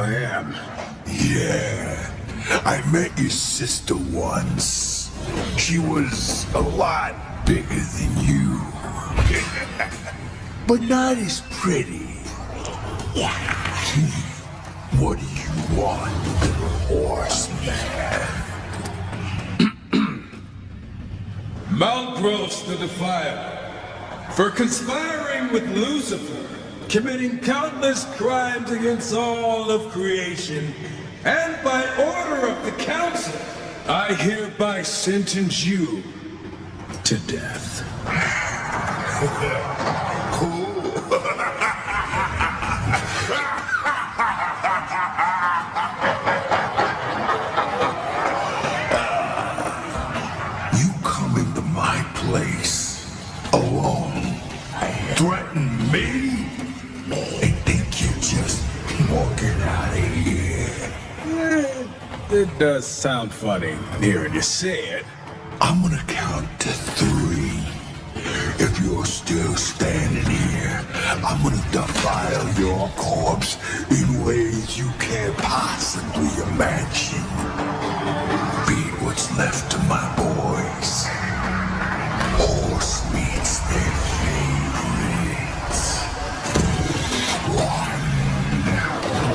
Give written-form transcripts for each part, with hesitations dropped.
I am. Yeah, I met your sister once. She was a lot bigger than you. But not as pretty. What do you want, little horseman? Mount Gross the Defiler, for conspiring with Lucifer, committing countless crimes against all of creation, and by order of the Council, I hereby sentence you to death. Cool. You come into my place alone, threaten me, and think you're just walking out of here. It does sound funny hearing you say it. I'm gonna count to 3. If you're still standing here, I'm gonna defile your corpse in ways you can't possibly imagine. Beat what's left of my boys. Horse meats their favorites.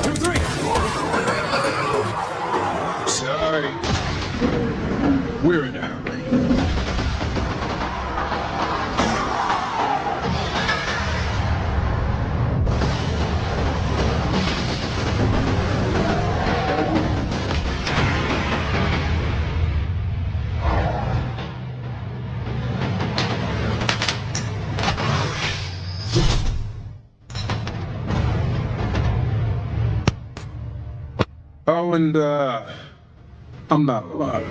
2, 3. Sorry. We're in a hurry. Oh, and, I'm not alive.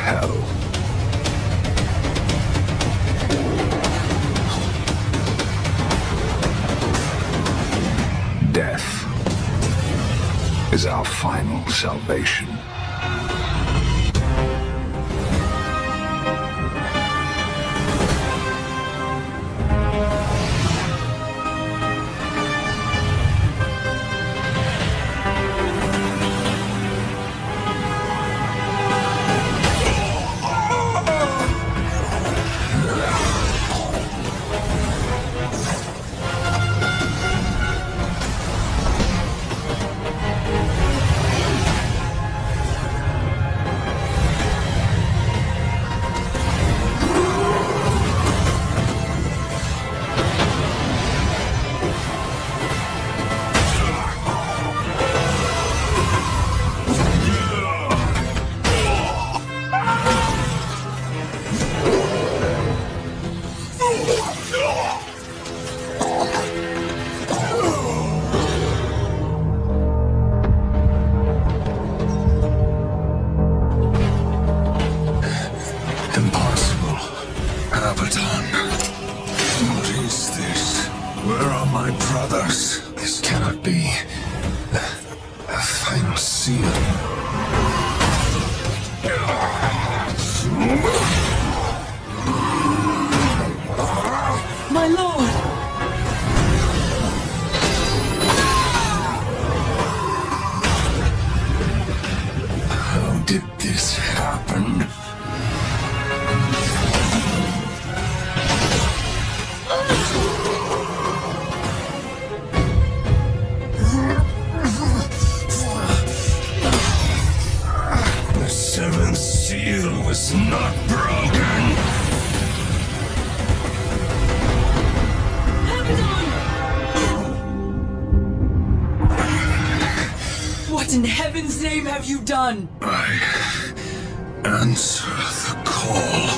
hell. Death is our final salvation. Impossible. Abaddon. What is this? Where are my brothers? This cannot be. A final seal. My lord! How did this happen? The seventh seal was not broken. What in heaven's name have you done? I answer the call.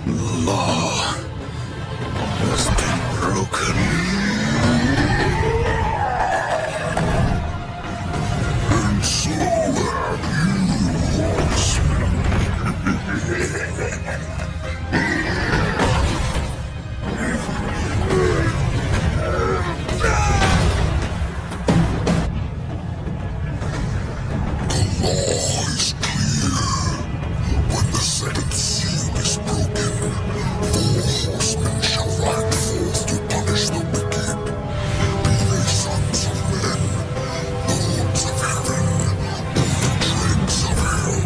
The law has been broken. And so the law is clear. When the seventh seal is broken, 4 horsemen shall ride forth to punish the wicked. Be they sons of men, lords of heaven, or the dregs of hell.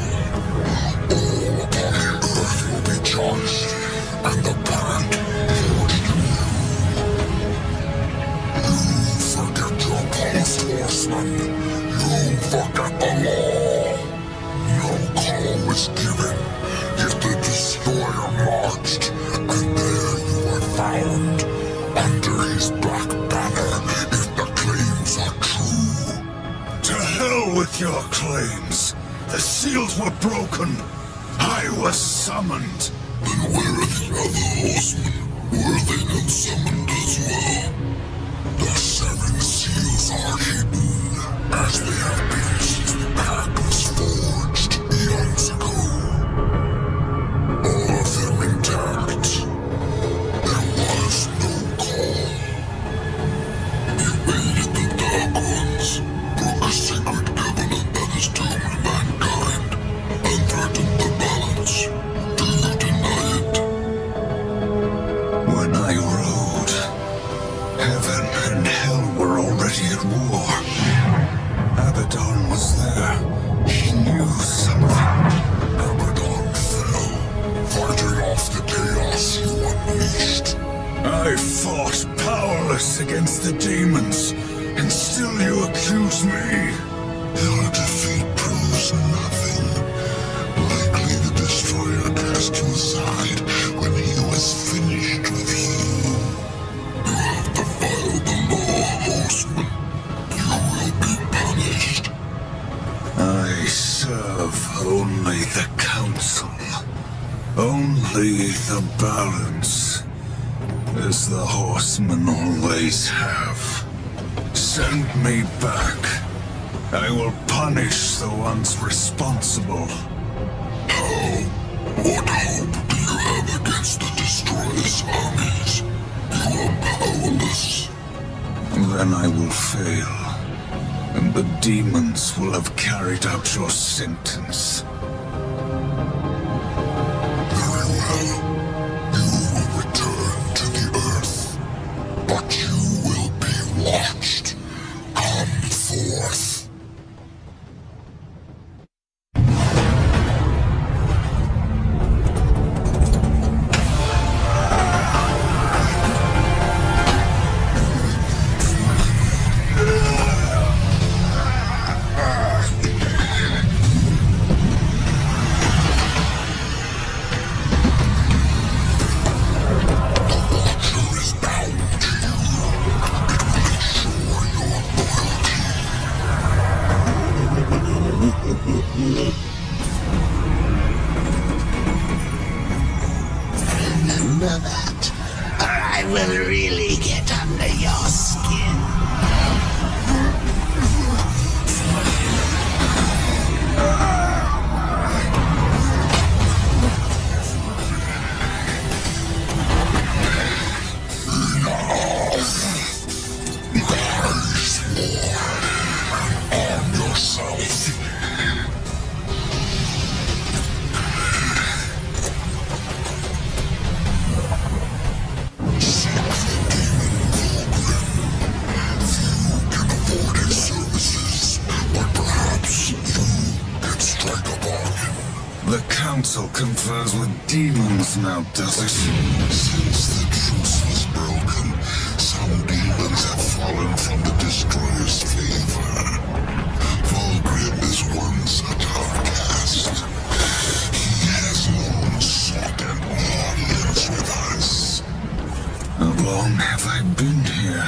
All upon the earth will be judged, and the pact forged anew. You forget your past, horsemen. You forget the law. No call was given, yet the destroyer marched, and there you were found, under his black banner, if the claims are true. To hell with your claims! The seals were broken! I was summoned! Then where are the other horsemen? Were they not summoned as well? The 7 seals are hidden, as they have been since the pact was forged eons ago. All of them intact. There was no call. You aided the Dark Ones, broke a sacred covenant that has doomed mankind, and threatened the balance. Do you deny it? When I rode, heaven and hell were already at war. trust me. Your defeat proves nothing. Likely the destroyer cast you aside when he was finished with you. You have defiled the law, horseman. You will be punished. I serve only the council. Only the balance. As the horsemen always have. Send me back. I will punish the ones responsible. How? What hope do you have against the Destroyer's armies? You are powerless. Then I will fail. And the demons will have carried out your sentence. Very well. You will return to the Earth. But you will be watched. Come forth. Remember that, or I will really get under your skin. Arm yourself. The council confers with demons now, does it? Since the truce was broken, some demons have fallen from the Destroyer's favor. Volgrim is one such outcast. He has long sought an audience with us. How long have I been here?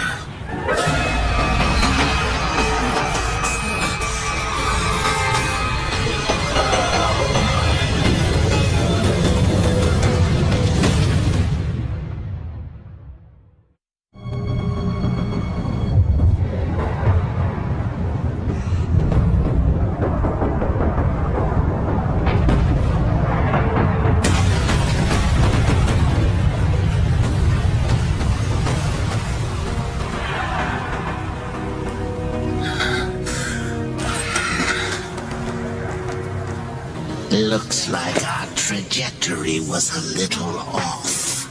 Looks like our trajectory was a little off.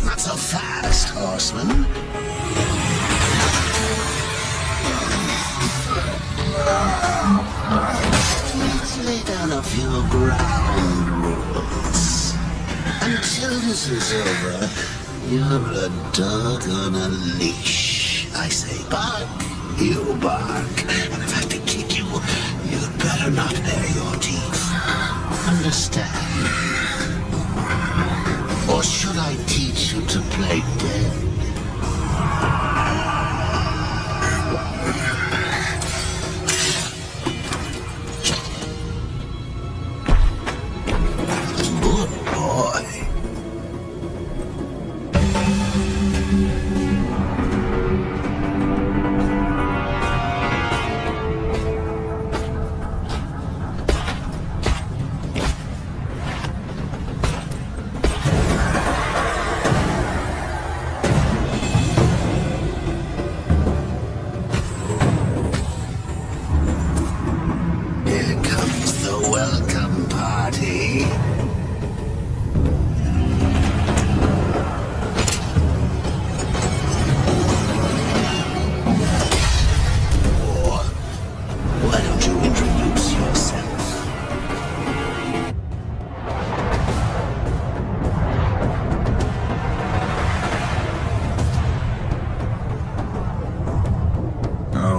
Not so fast, horseman. Let's lay down a few ground rules. Until this is over, you're a dog on a leash. I say bark, you bark. And if I have to kick you, you'd better not bare your teeth. Understand? Or should I teach you to play dead? Good boy.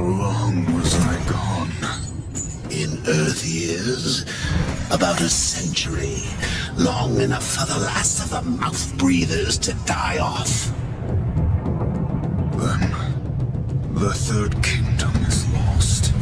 long was I gone? In Earth years, about a century. Long enough for the last of the mouth breathers to die off. Then, the third kingdom is lost.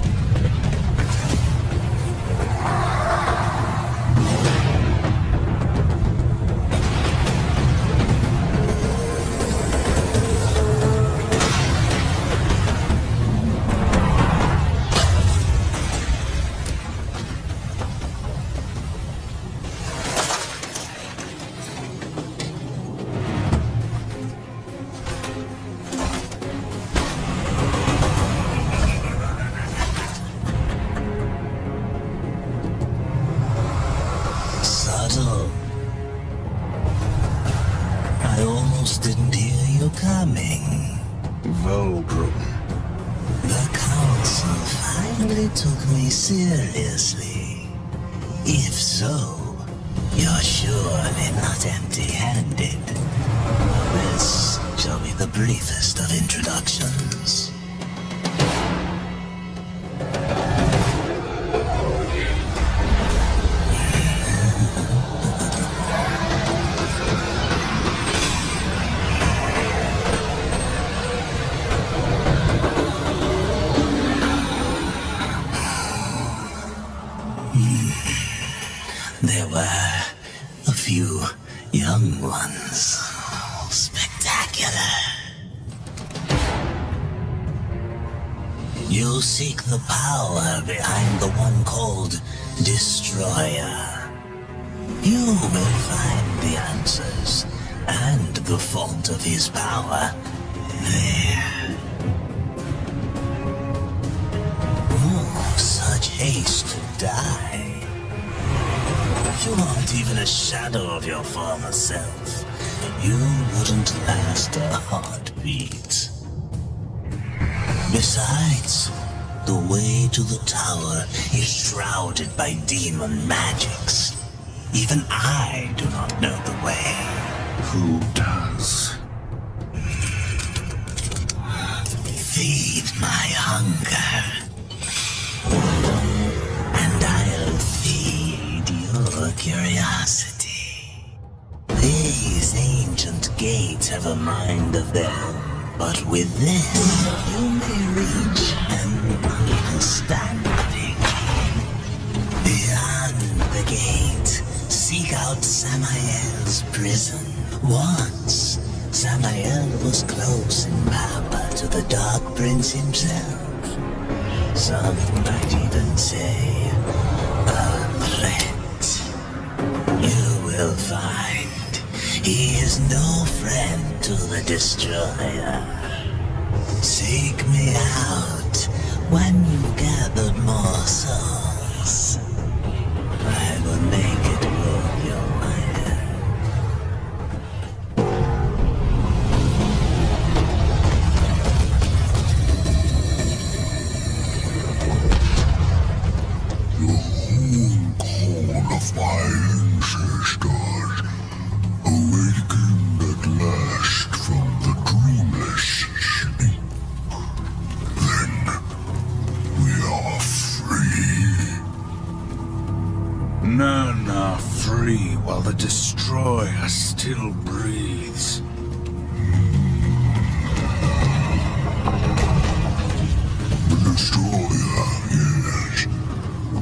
Subtle. I almost didn't hear you coming. Volbrum. The council finally took me seriously. If so, you're surely not empty-handed. This shall be the briefest of introductions. There were a few young ones. Spectacular. You seek the power behind the one called Destroyer. You will find the answers and the fault of his power there. Such haste to die. You aren't even a shadow of your former self. You wouldn't last a heartbeat. Besides, the way to the tower is shrouded by demon magics. Even I do not know the way. Who does? Feed my hunger. And I'll feed your curiosity. These ancient gates have a mind of their own, but with this, you may reach an understanding. Beyond the gate, seek out Samael's prison. Once, Samael was close in power to the Dark Prince himself. Some might even say, a threat. You will find he is no friend to the Destroyer. Seek me out when you've gathered more souls. I will make it worth your while. Call of my ancestors, awakened at last from the dreamless sleep. Then we are free. None are free while the Destroyer still breathes. The Destroyer, yes.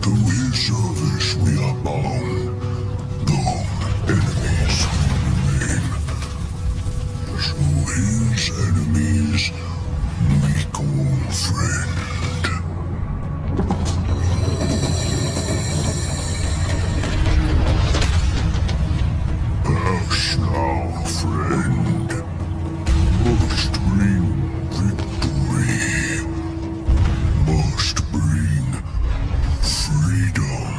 To his service we are bound, though enemies remain. So his enemies we call friend. Hush now, friend. Must bring victory. Must bring freedom.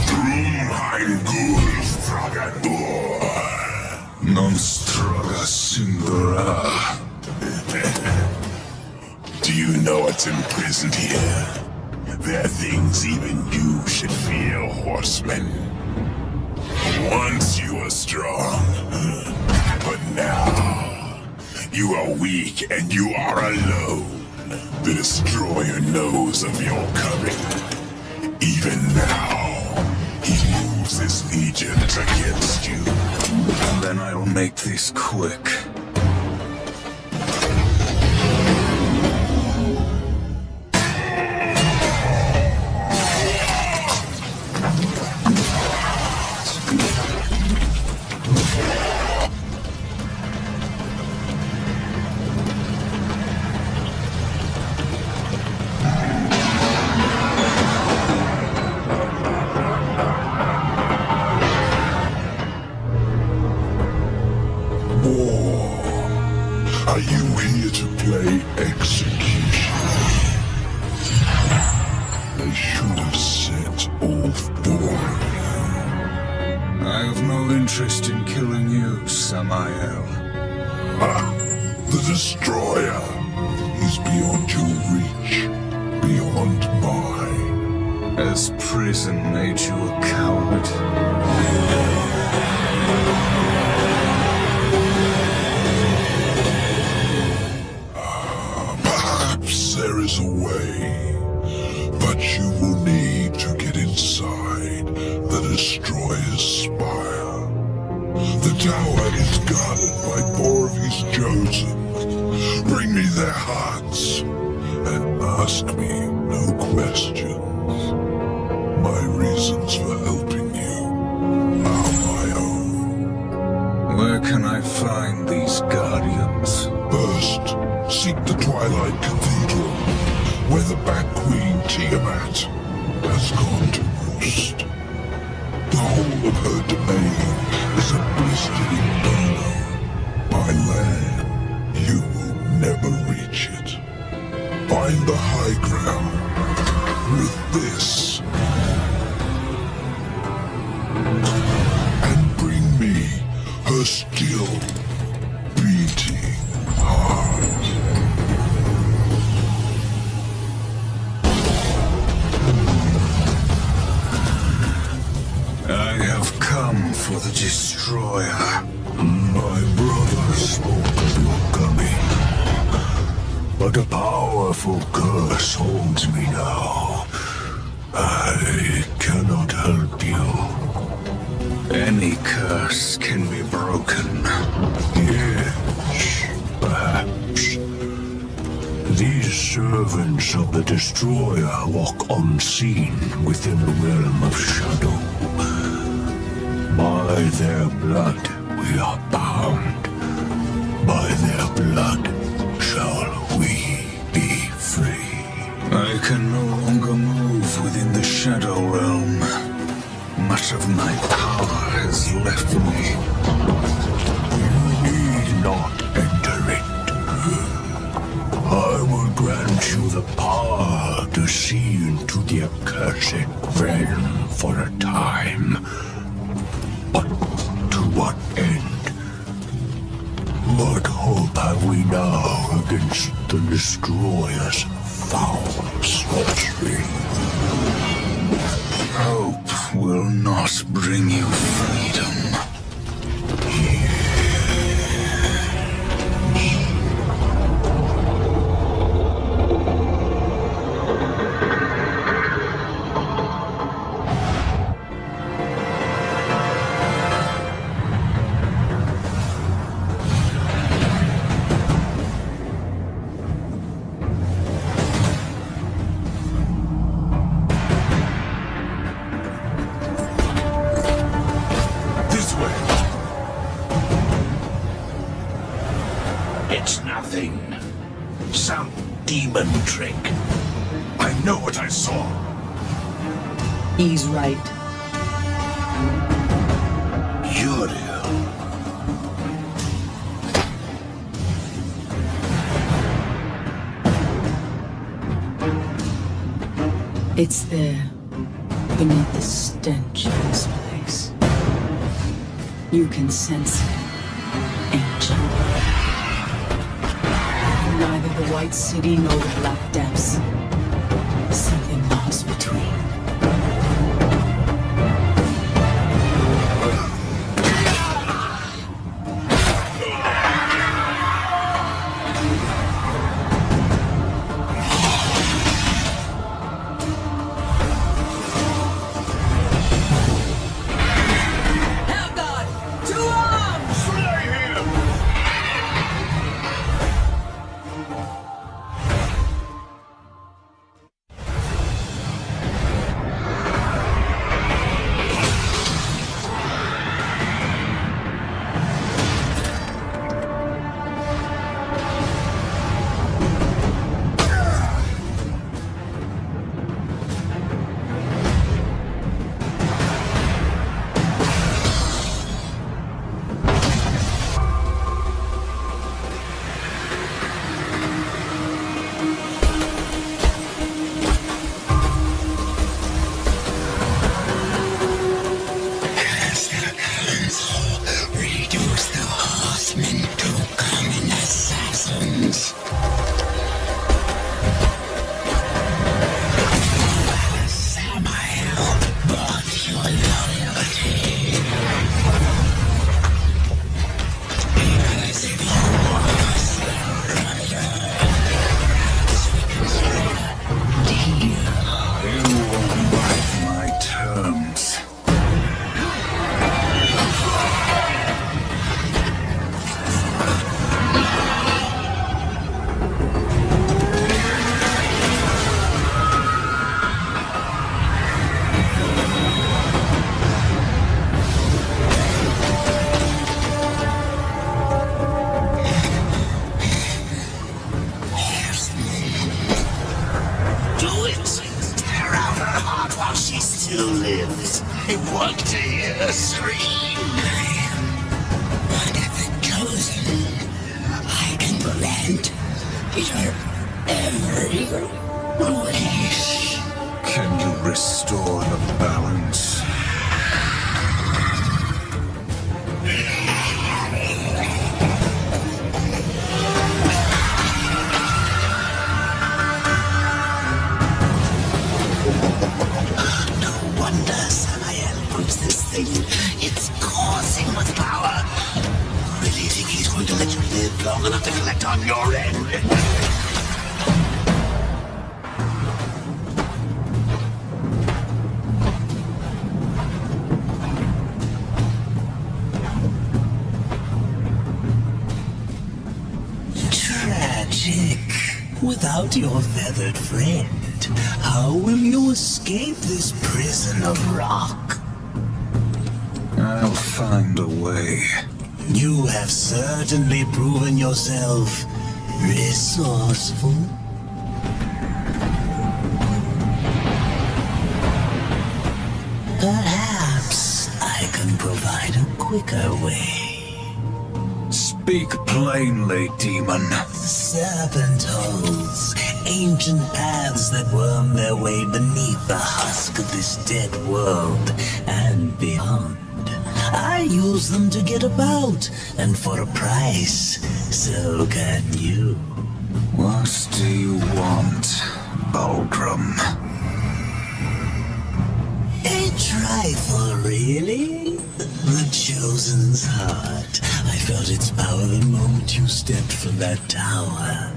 Drumheimgul Fragador. Non straga singura. Do you know what's imprisoned here? There are things even you should fear, horseman. Once you were strong, but now You are weak and you are alone. The Destroyer knows of your coming. Even now, he moves his legions against you. And then I'll make this quick. Are you here to play execution? I should have sent all four of you. I have no interest in killing you, Samael. The Destroyer is beyond your reach, beyond mine. Has prison made you a coward? Perhaps there is a way, but you will need to get inside the Destroyer's spire. The tower is guarded by four of his chosen. Bring me their hearts and ask me no questions. My reasons for helping you are my own. Where can I find these guardians? First, seek the Twilight Cathedral, where the Bat Queen Tiamat has gone to roost. The whole of her domain is a blistered inferno. By land, you will never reach it. Find the high ground with this, and bring me her still beating heart. I have come for the Destroyer. My brother spoke of your coming, but a powerful curse holds me now. I cannot help you. Any curse can be broken. Yes, perhaps. These servants of the Destroyer walk unseen within the realm of shadow. By their blood we are bound. By their blood shall we be free. I can no longer move within the Shadow Realm. Much of my power has left me. You need not enter it. I will grant you the power to see into the accursed realm for a time. But to what end? What hope have we now against the Destroyer's foul sorcery? Hope will not bring you freedom. It's nothing. Some demon trick. I know what I saw. He's right. Uriel. It's there, beneath the stench of this place. You can sense it, ancient. Neither the White City nor the Black Depths. Something lies between. leash. Can you restore the balance? No wonder Samael puts this thing. It's coursing with power. Really think he's going to let you live long enough to collect on your end? Tragic. Without your feathered friend, how will you escape this prison of rock? I'll find a way. You have certainly proven yourself resourceful. Perhaps I can provide a quicker way. Speak plainly, demon. Serpent holes, ancient paths that worm their way beneath the husk of this dead world and beyond. I use them to get about, and for a price, so can you. What do you want, Baldrum? A trifle, really? The Chosen's heart. I felt its power the moment you stepped from that tower.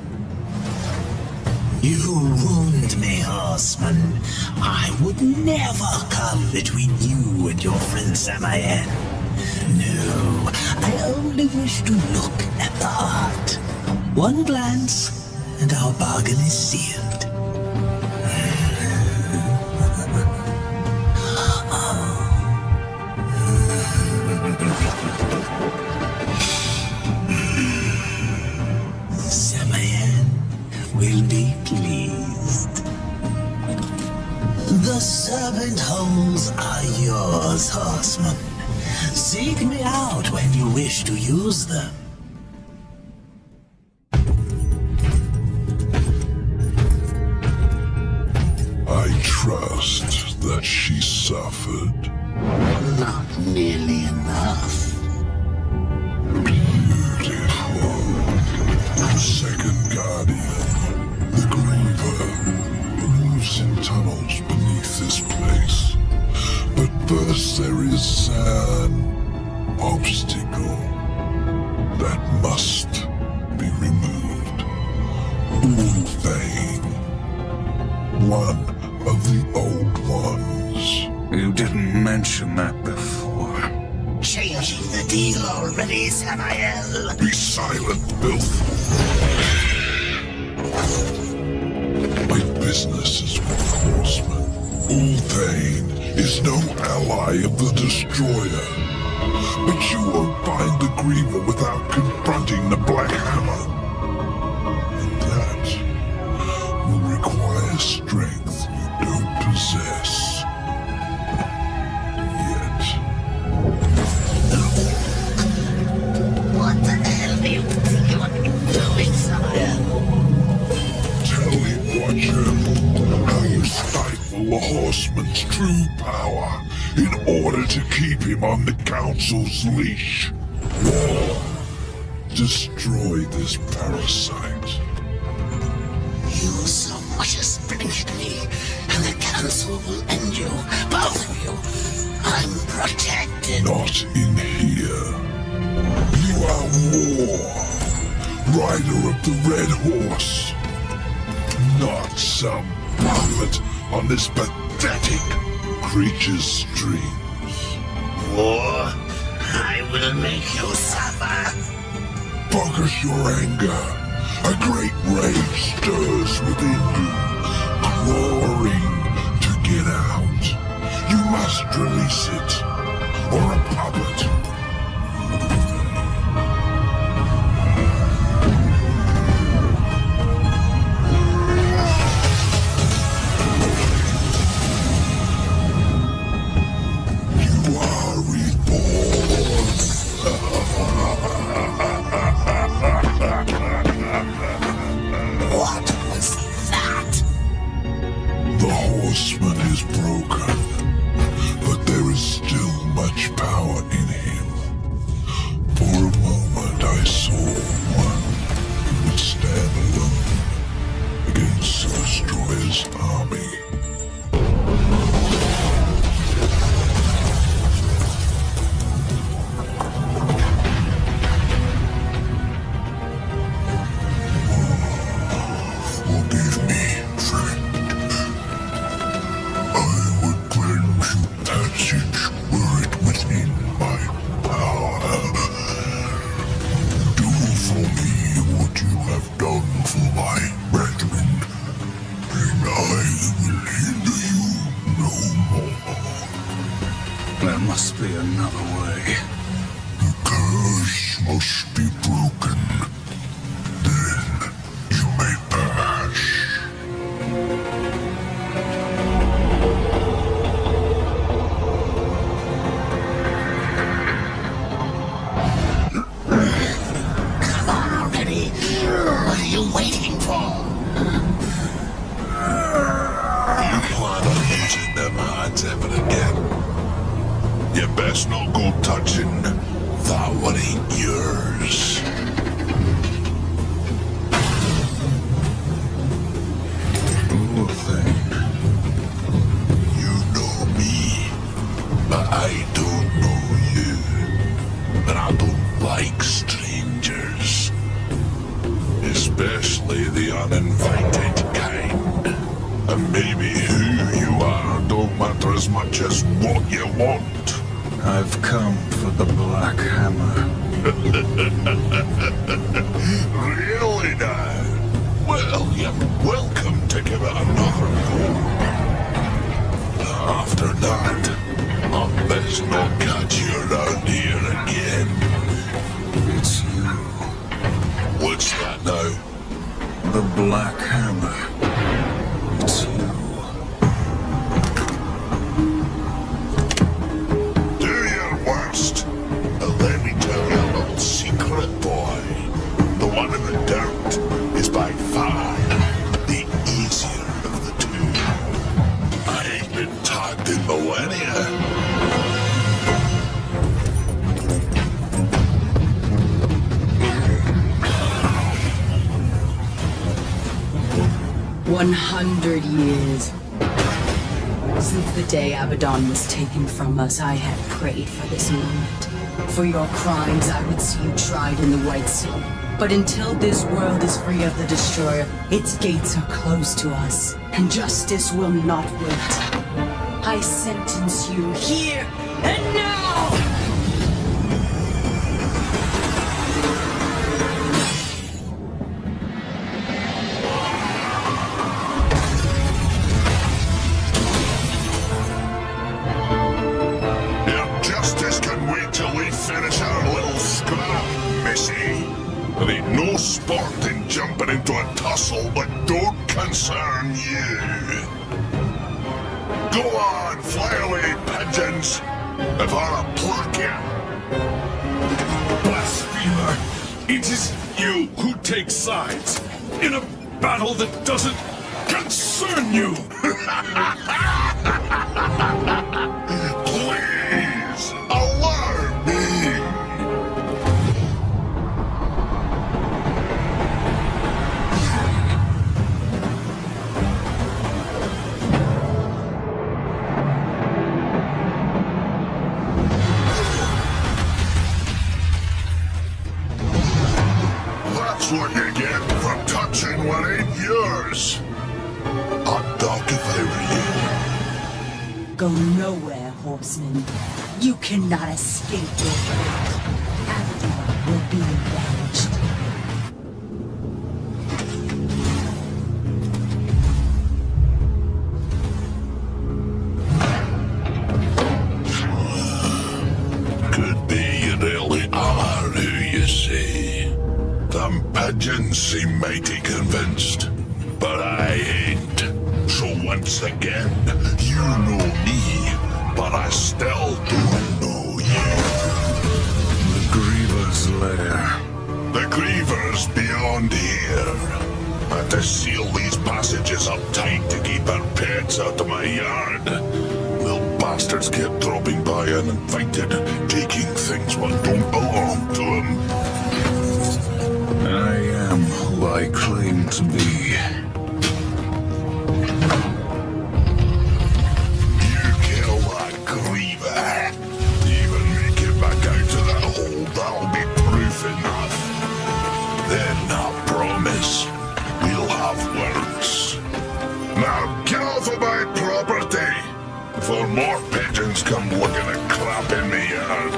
You wound me, horseman. I would never come between you and your friend Samael. No, I only wish to look at the heart. One glance, and our bargain is sealed. Samael will be pleased. The serpent holes are yours, horseman. Seek me out when you wish to use them. I trust that she suffered. Not nearly enough. Beautiful. The second guardian, the Griever, moves in tunnels beneath this place. But first there is an obstacle that must be removed. Ulthane, one of the old ones. You didn't mention that before. Changing the deal already, Samael. Be silent, filth. My business is with horsemen. Ulthane is no ally of the Destroyer. But you won't find the Griever without confronting the Black Hammer. And that will require strength you don't possess. Yet. What the hell do you think you're doing, Samael? Tell me, Watcher, how you stifle the Horseman's true power in order to keep him on the Council's leash. Or destroy this parasite. You so much as blink me, and the Council will end you, both of you. I'm protected. Not in here. You are War, rider of the Red Horse. Not some puppet on this pathetic creature's streams. War, I will make you suffer. Focus your anger. A great rage stirs within you, clawing to get out. You must release it, or a puppet. You are reborn. What was that? what you have done for my regiment, and I will hinder you no more. There must be another way. The curse must be broken. Then you may pass. Come on already. What are you waiting for? You plan on using them hands ever again? You best not go touching that one ain't yours. Poor thing. You know me, but I don't know you. And I don't like strangers. Especially the uninvited kind. And maybe who you are don't matter as much as what you want. I've come for the Black Hammer. Really now? Well, you're welcome to give it another go. After that, I best not catch you around here again. It's you, What's that now? the Black Hammer. It's you. Do your worst. And let me tell you a little secret, boy. The one in the dirt is by far the easier of the two. I ain't been tagged in millennia. 100 years. Since the day Abaddon was taken from us, I had prayed for this moment. For your crimes, I would see you tried in the White Sea. But until this world is free of the Destroyer, its gates are closed to us, and justice will not wait. I sentence you here and now! Your justice can wait till we finish our little scrap, missy. There ain't no sport in jumping into a tussle that don't concern you. Go on, fly away, pigeons, if I'll pluck you. Blasphemer! It is you who takes sides in a battle that doesn't concern you! Please, allow me. That's what you get for touching what ain't yours. I'd duck if I were you. Go nowhere, horseman. You cannot escape your fate. Abaddon will be avenged. Could be you really are who you say. Them pigeons seem mighty convinced, but I ain't. So once again, you know me, but I still don't know you. The Griever's lair. The Griever's beyond here. Had to seal these passages up tight to keep our pets out of my yard. Little bastards kept dropping by uninvited, taking things what don't belong to them. I am who I claim to be. You kill that Griever. Even make it back out to that hole, that'll be proof enough. Then I promise we'll have words. Now get off of my property before more pigeons come looking at crap in the yard.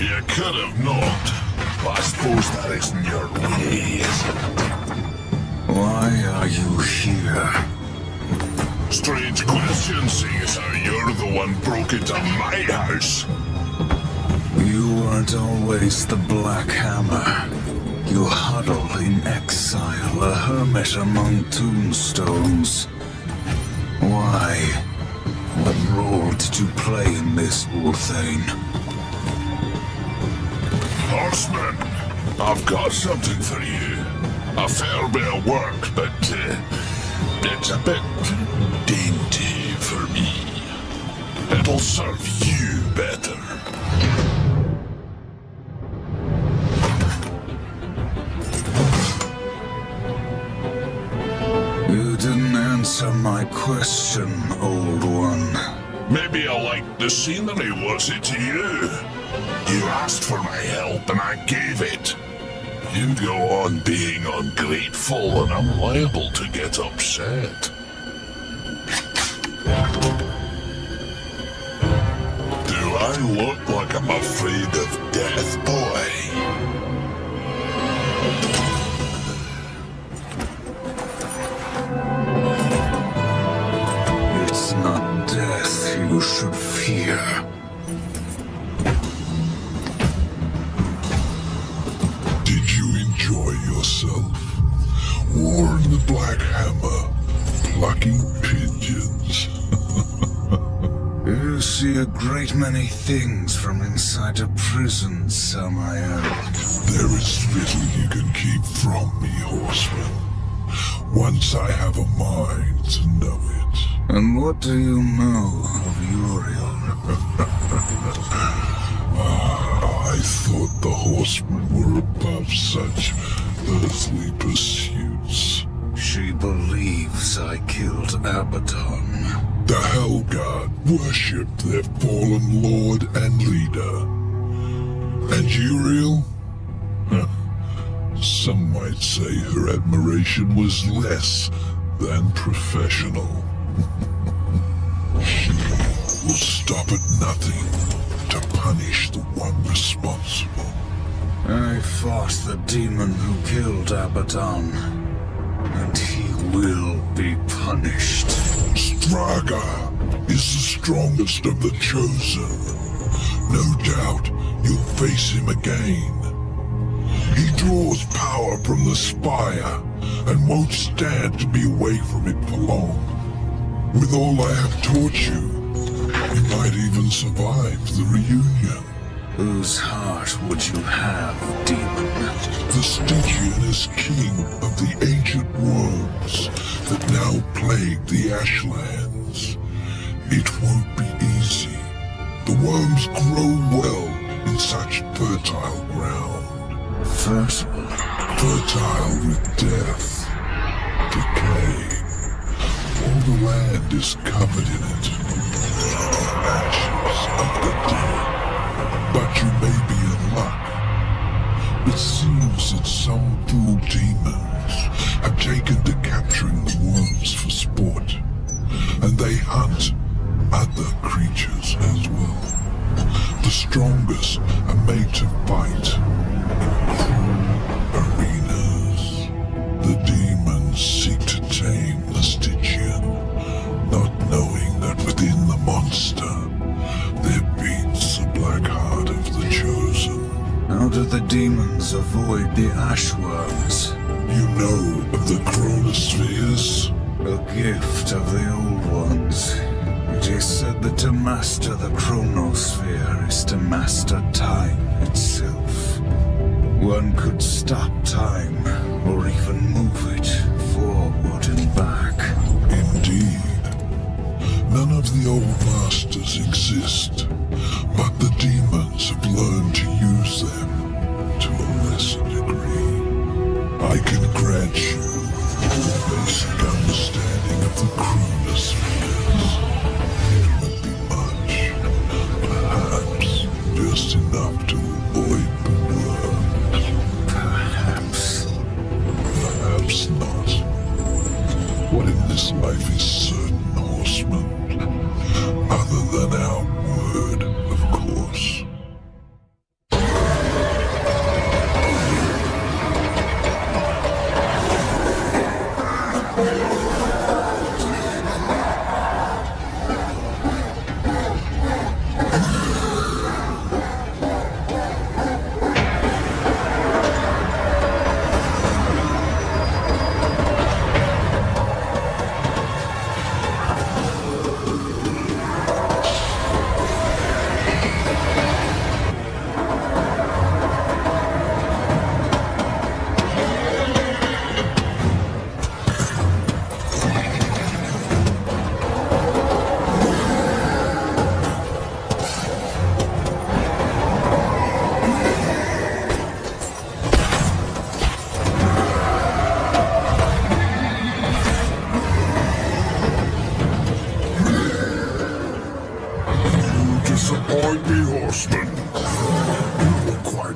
You could have not. I suppose that isn't your way, is it? Why are you here? Strange question, seeing as how you're the one broke into my house. You weren't always the Black Hammer. You huddle in exile, a hermit among tombstones. Why? What role did you play in this, Ulthane? Horseman, I've got something for you. A fair bit of work, but it's a bit dainty for me. It'll serve you better. You didn't answer my question, old one. Maybe I liked the scenery, was it to you? You asked for my help and I gave it. You go on being ungrateful and I'm liable to get upset. Do I look like I'm afraid of death, boy? It's not death you should fear. Did you enjoy yourself? Worn the Black Hammer, plucking pigeons. You see a great many things from inside a prison, Samael. There is little you can keep from me, horseman. Once I have a mind to know it. And what do you know of Uriel? I thought the horsemen were above such earthly pursuits. She believes I killed Abaddon. The Hellguard worshipped their fallen lord and leader. And Uriel? Some might say her admiration was less than professional. She will stop at nothing to punish the one responsible. I fought the demon who killed Abaddon, and he will be punished. Straga is the strongest of the chosen. No doubt you'll face him again. He draws power from the spire and won't stand to be away from it for long. With all I have taught you, you might even survive the reunion. Whose heart would you have, demon? The Stygian is king of the ancient worms that now plague the Ashlands. It won't be easy. The worms grow well in such fertile ground. Fertile? Fertile with death, decay. All the land is covered in it. Ashes of the dead. But you may be in luck. It seems that some fool demons have taken to capturing the worms for sport, and they hunt other creatures as well. The strongest are made to fight in arenas. The demons seek to tame the Stygian, not knowing that within the monster there beats the black heart of the chosen. How do the demons avoid the ashworms? You know of the chronospheres? A gift of the old ones. It is said that to master the chronosphere is to master time itself. One could stop time, or even move it forward and back. Indeed. None of the old masters exist, but the demons have learned to use them to a lesser degree. I can grant you the basic understanding of the chronospheres. It won't be much, perhaps just enough to avoid the worms. Perhaps. Perhaps not. What in this life is certain, horseman? Other than our word, of course.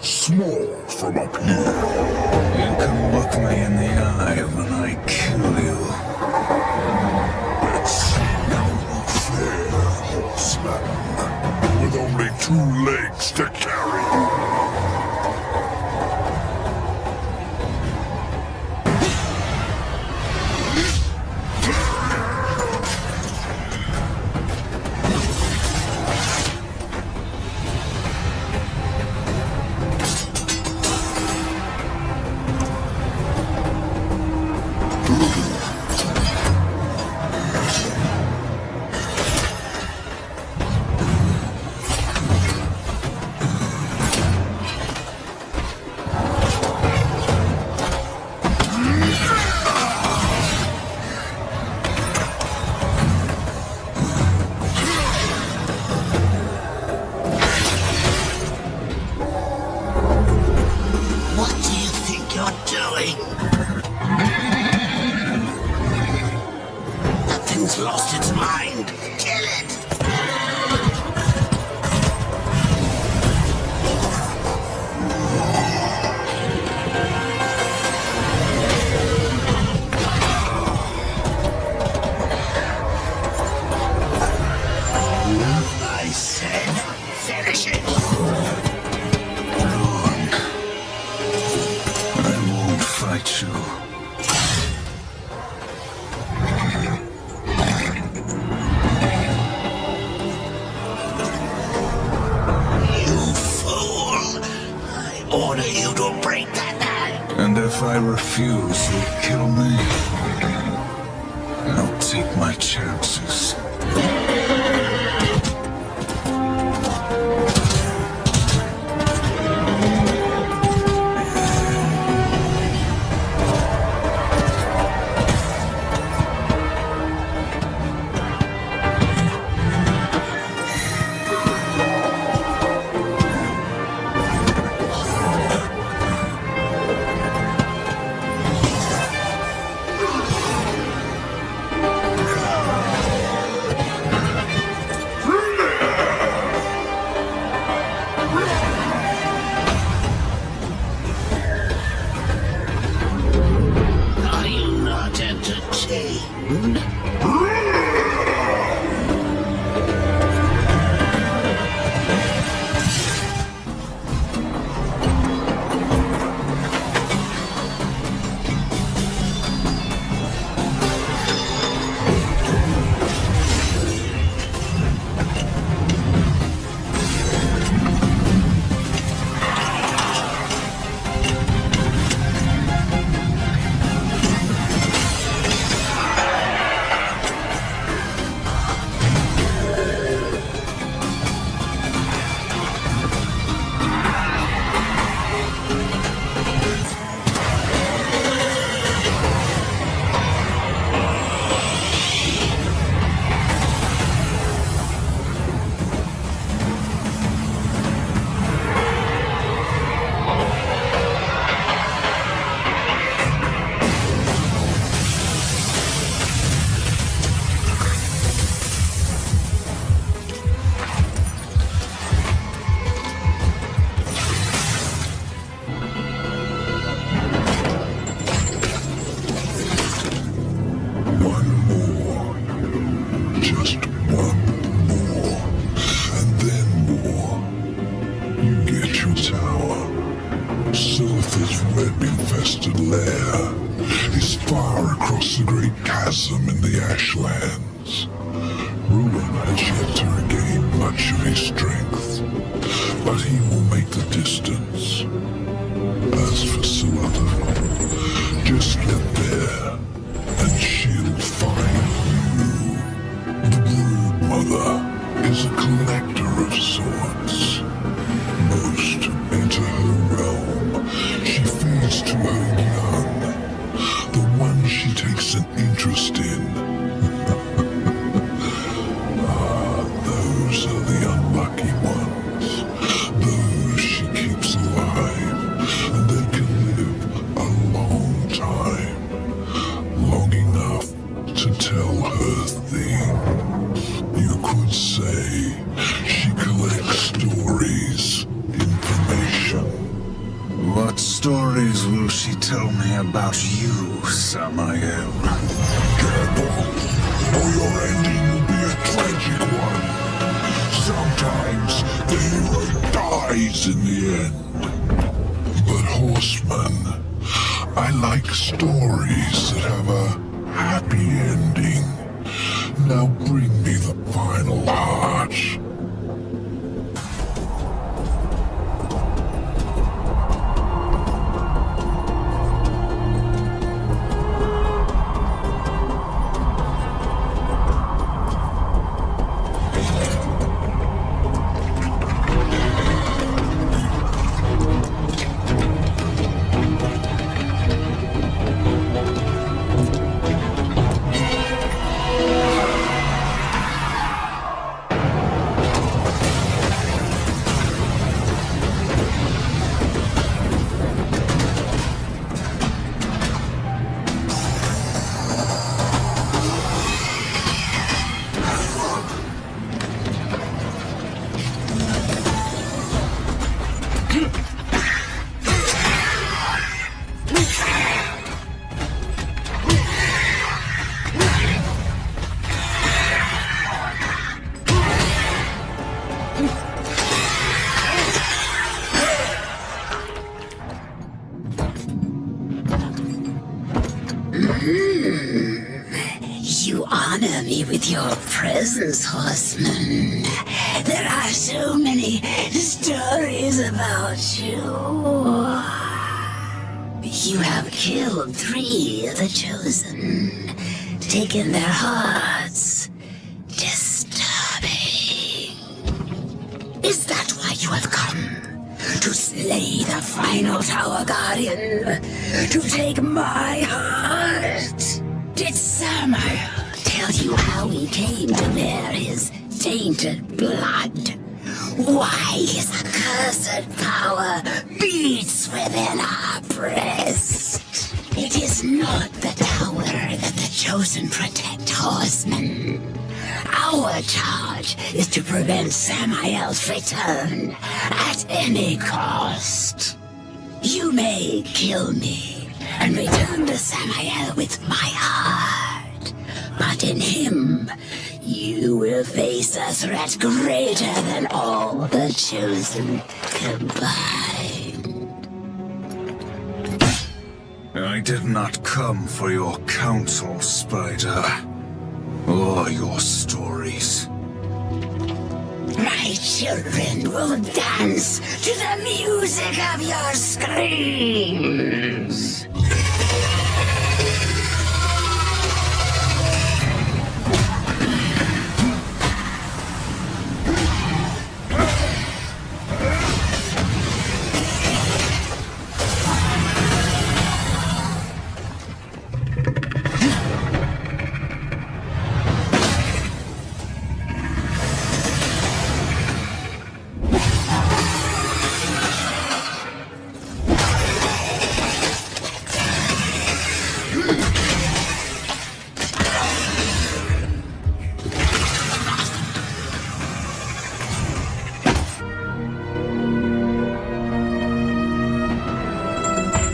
small from up here. You can look me in the eye when I kill you. It's no fair, horseman. With only 2 legs to carry. What do you think you're doing? That thing's lost its mind. Kill it! I said, finish it! I won't fight you. You fool! I order you to break that hand! And if I refuse, you'll kill me. I'll take my chances. Are you not entertained? One more. Just one more. And then more. You get your tower. Siltha's web-infested lair is far across the great chasm in the Ashlands. Ruin has yet to regain much of his strength, but he will make the distance. As for Siltha, just get there, and she'll find you. The Brood Mother is a collector of sorts. Most enter her realm. She feeds to her young, the one she takes an interest in. Those are the unlucky ones. Those she keeps alive. stories will she tell me about you, Samael? Careful, or your ending will be a tragic one. Sometimes the hero dies in the end. But horseman, I like stories that have a happy ending. Now bring me the final heart. You honor me with your presence, horseman. There are so many stories about you. You have killed 3 of the chosen, taken their hearts. Disturbing. Is that why you have come? To slay the final Tower Guardian? To take my heart? Did Samael tell you how he came to bear his tainted blood? Why his accursed power beats within our breast? It is not the tower that the chosen protect, horsemen. Our charge is to prevent Samael's return at any cost. You may kill me and return to Samael with my heart, but in him, you will face a threat greater than all the chosen combined. I did not come for your counsel, Spider, or your stories. My children will dance to the music of your screams.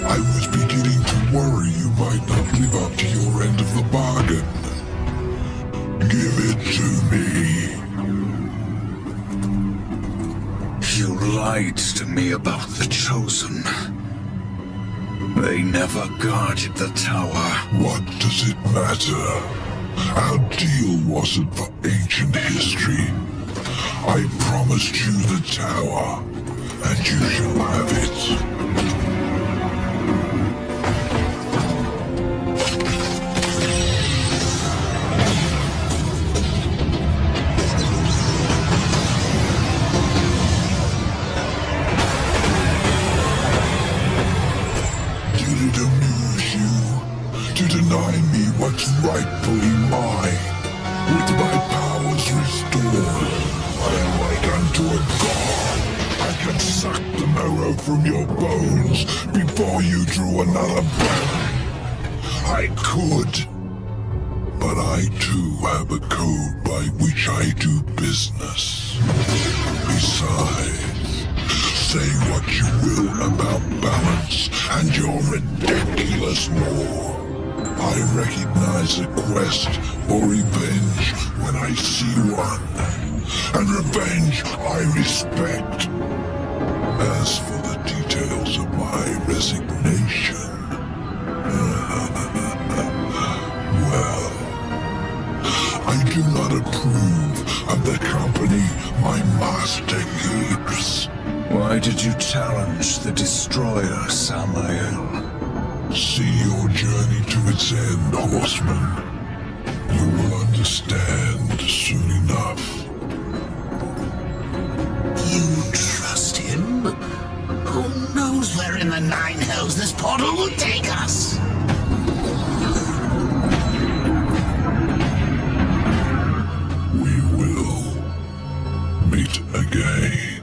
I was beginning to worry you might not live up to your end of the bargain. Give it to me. You lied to me about the Chosen. They never guarded the tower. What does it matter? Our deal wasn't for ancient history. I promised you the tower, and you shall have it. What's rightfully mine. With my powers restored, I am like unto a god. I can suck the marrow from your bones before you drew another breath. I could, but I too have a code by which I do business. Besides, Say what you will about balance and your ridiculous war. I recognize a quest for revenge when I see one. And revenge I respect. As for the details of my resignation, well, I do not approve of the company my master keeps. Why did you challenge the Destroyer, Samael? See your journey to its end, horseman. You will understand soon enough. You trust him? Who knows where in the nine hells this portal will take us? We will meet again.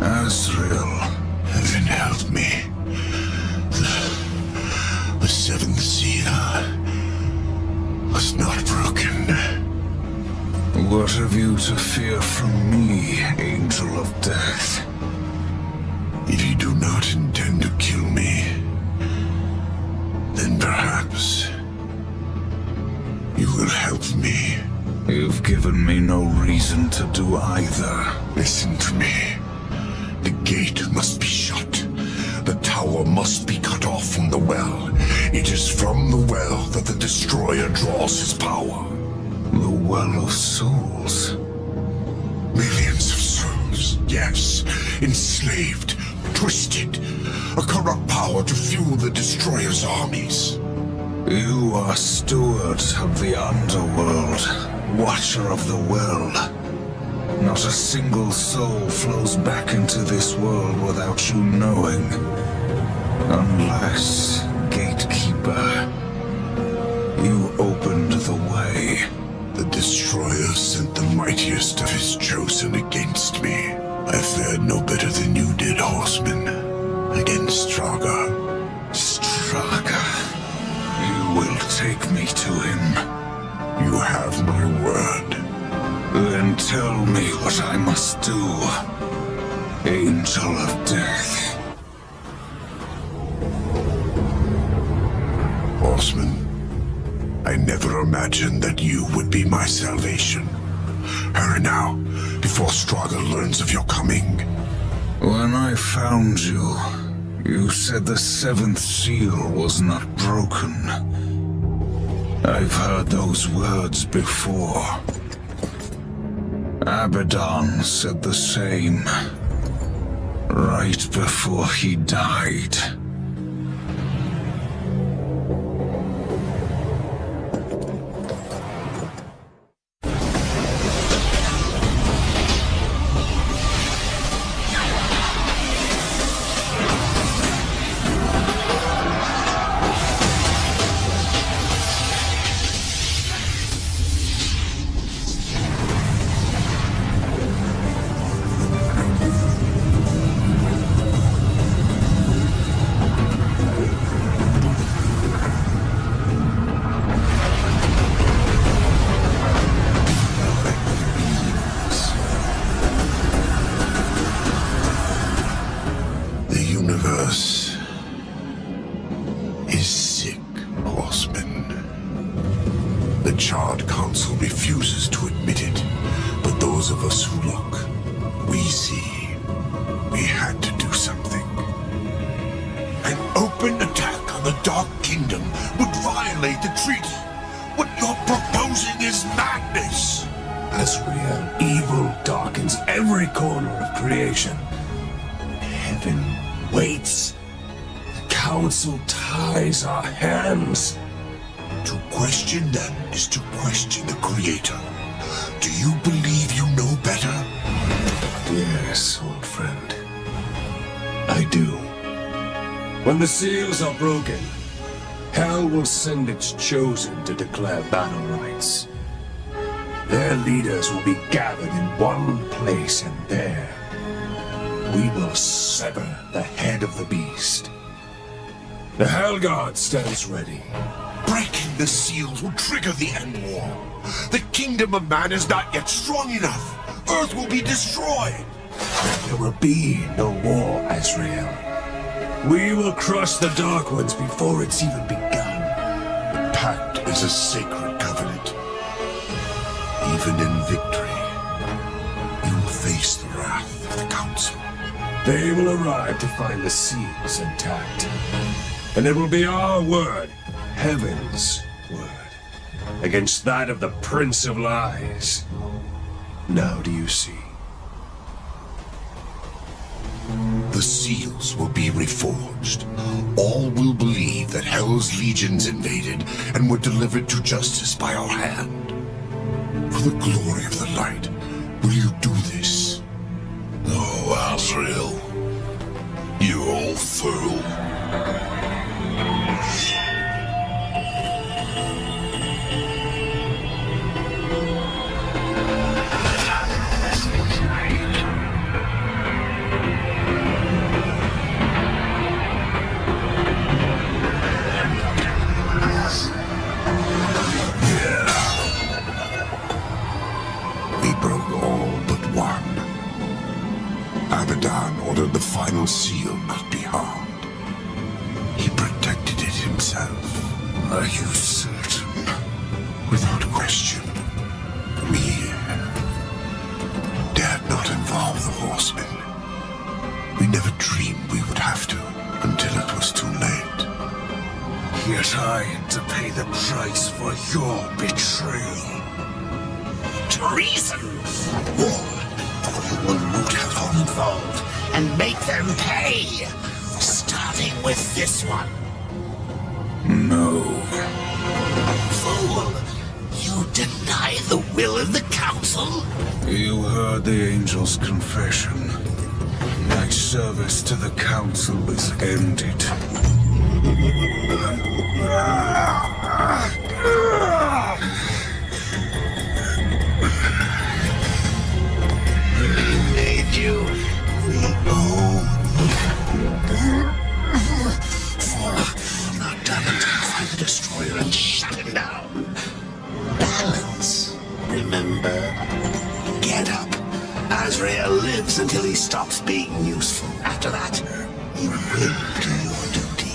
Azrael. Then help me. The seventh seal was not broken. What have you to fear from me, Angel of Death? If you do not intend to kill me, then perhaps you will help me. You've given me no reason to do either. Listen to me. The gate must be shut. The tower must be cut off from the well. It is from the well that the Destroyer draws his power. The Well of Souls. Millions of souls, yes. Enslaved, twisted. A corrupt power to fuel the Destroyer's armies. You are steward of the underworld, watcher of the well. Not a single soul flows back into this world without you knowing. Unless, Gatekeeper, you opened the way. The Destroyer sent the mightiest of his chosen against me. I fared no better than you did, horseman. Against Straga. Straga, you will take me to him. You have my word. Then tell me what I must do, Angel of Death. Horseman, I never imagined that you would be my salvation. Hurry now, before Straga learns of your coming. When I found you, you said the seventh seal was not broken. I've heard those words before. Abaddon said the same, right before he died. Is sick, horseman. The Charred Council refuses to admit it, but those of us who look, we see. We had to do something. An open attack on the Dark Kingdom would violate the treaty. What you're proposing is madness. Azrael, evil darkens every corner of creation. Heaven waits. The Council ties our hands. To question them is to question the Creator. Do you believe you know better? Yes, old friend. I do. When the seals are broken, Hell will send its chosen to declare battle rights. Their leaders will be gathered in one place, and there we will sever the head of the beast. The Hell Guard stands ready. Breaking the seals will trigger the end war. The kingdom of man is not yet strong enough. Earth will be destroyed. There will be no war, Azrael. We will crush the Dark Ones before it's even begun. The pact is a sacred covenant. Even in victory, you will face the wrath of the Council. They will arrive to find the seals intact. And it will be our word, Heaven's word, against that of the Prince of Lies. Now do you see? The seals will be reforged. All will believe that Hell's legions invaded and were delivered to justice by our hand. For the glory of the light, will you do this? Oh, Azrael. You old fool. We broke all but one. Abaddon ordered the final seal not be harmed. He protected it himself. Are you certain? Without question. We dared not involve the Horsemen. We never dreamed we would have to until it was too late. Yet I had to pay the price for your betrayal. Treason! War. You will root out all involved and make them pay. Starting with this one. No. Fool! You deny the will of the Council? You heard the Angel's confession. My service to the Council is ended. Made you the own. Not done until you find the Destroyer and shut him down. Balance. Remember? Get up. Azrael lives until he stops being useful. After that, you will do your duty.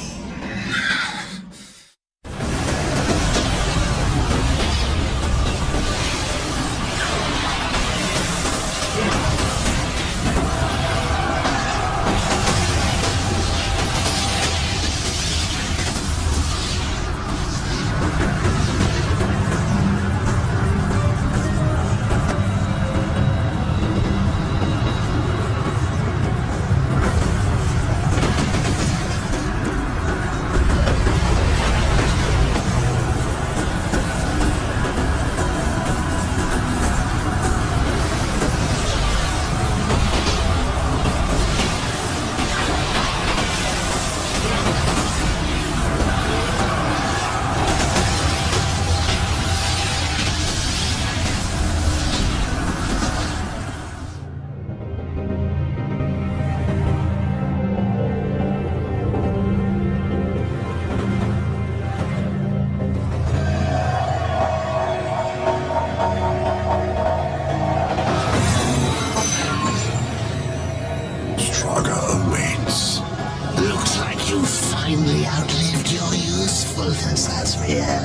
Finally outlived your usefulness, Azrael.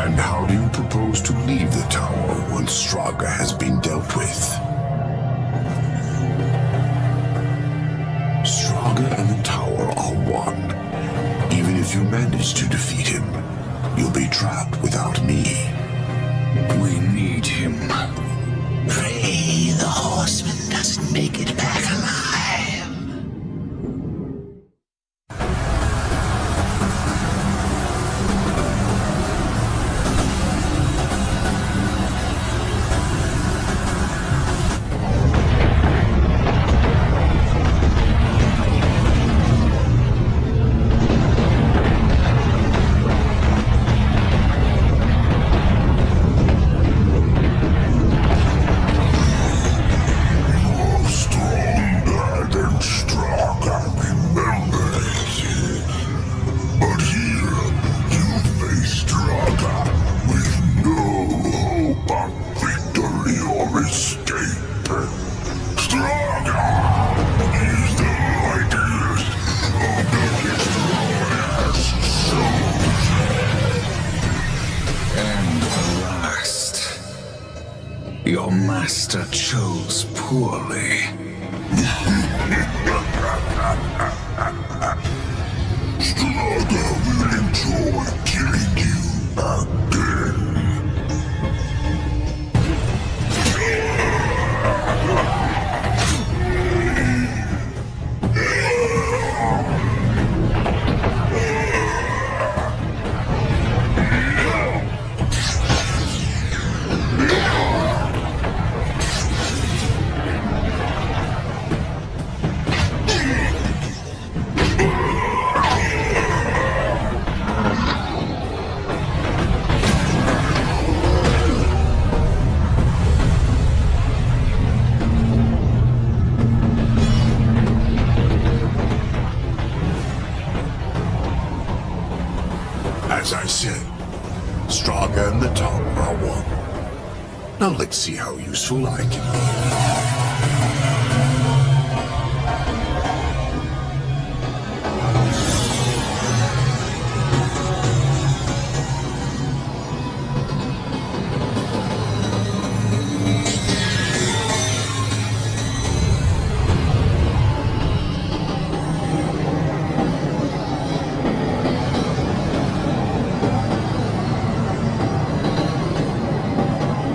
And how do you propose to leave the tower once Straga has been dealt with? Straga and the tower are one. Even if you manage to defeat him, you'll be trapped without me. We need him. Pray the horseman doesn't make it back alive. Stop. chose poorly. Strada will enjoy killing you again. As I said, Straga and the top are one. Now let's see how useful I can be.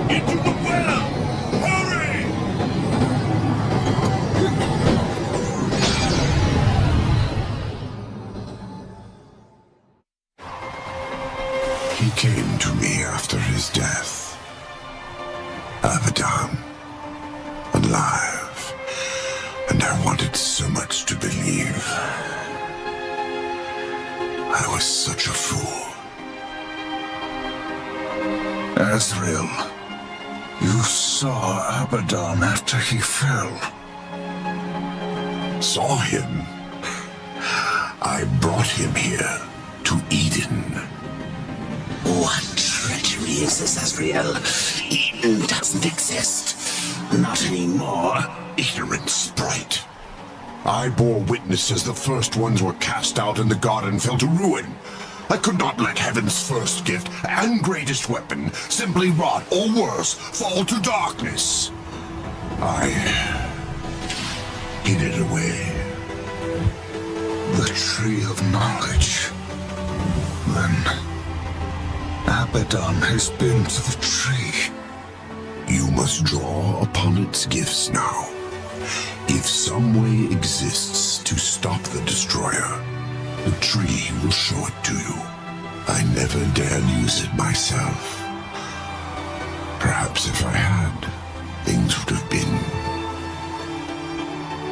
Into the well! Hurry! He came to me after his death. Abaddon. Alive. And I wanted so much to believe. I was such a fool. Azrael, you saw Abaddon after he fell. Saw him. I brought him here to Eden. What treachery is this, Azrael? Eden doesn't exist. Not anymore. Ignorant sprite. I bore witness as the first ones were cast out and the garden fell to ruin. I could not let heaven's first gift and greatest weapon simply rot, or worse, fall to darkness. I hid it away. The tree of knowledge. Then Abaddon has been to the tree. You must draw upon its gifts now. If some way exists to stop the destroyer, the tree will show it to you. I never dared use it myself. Perhaps if I had, things would have been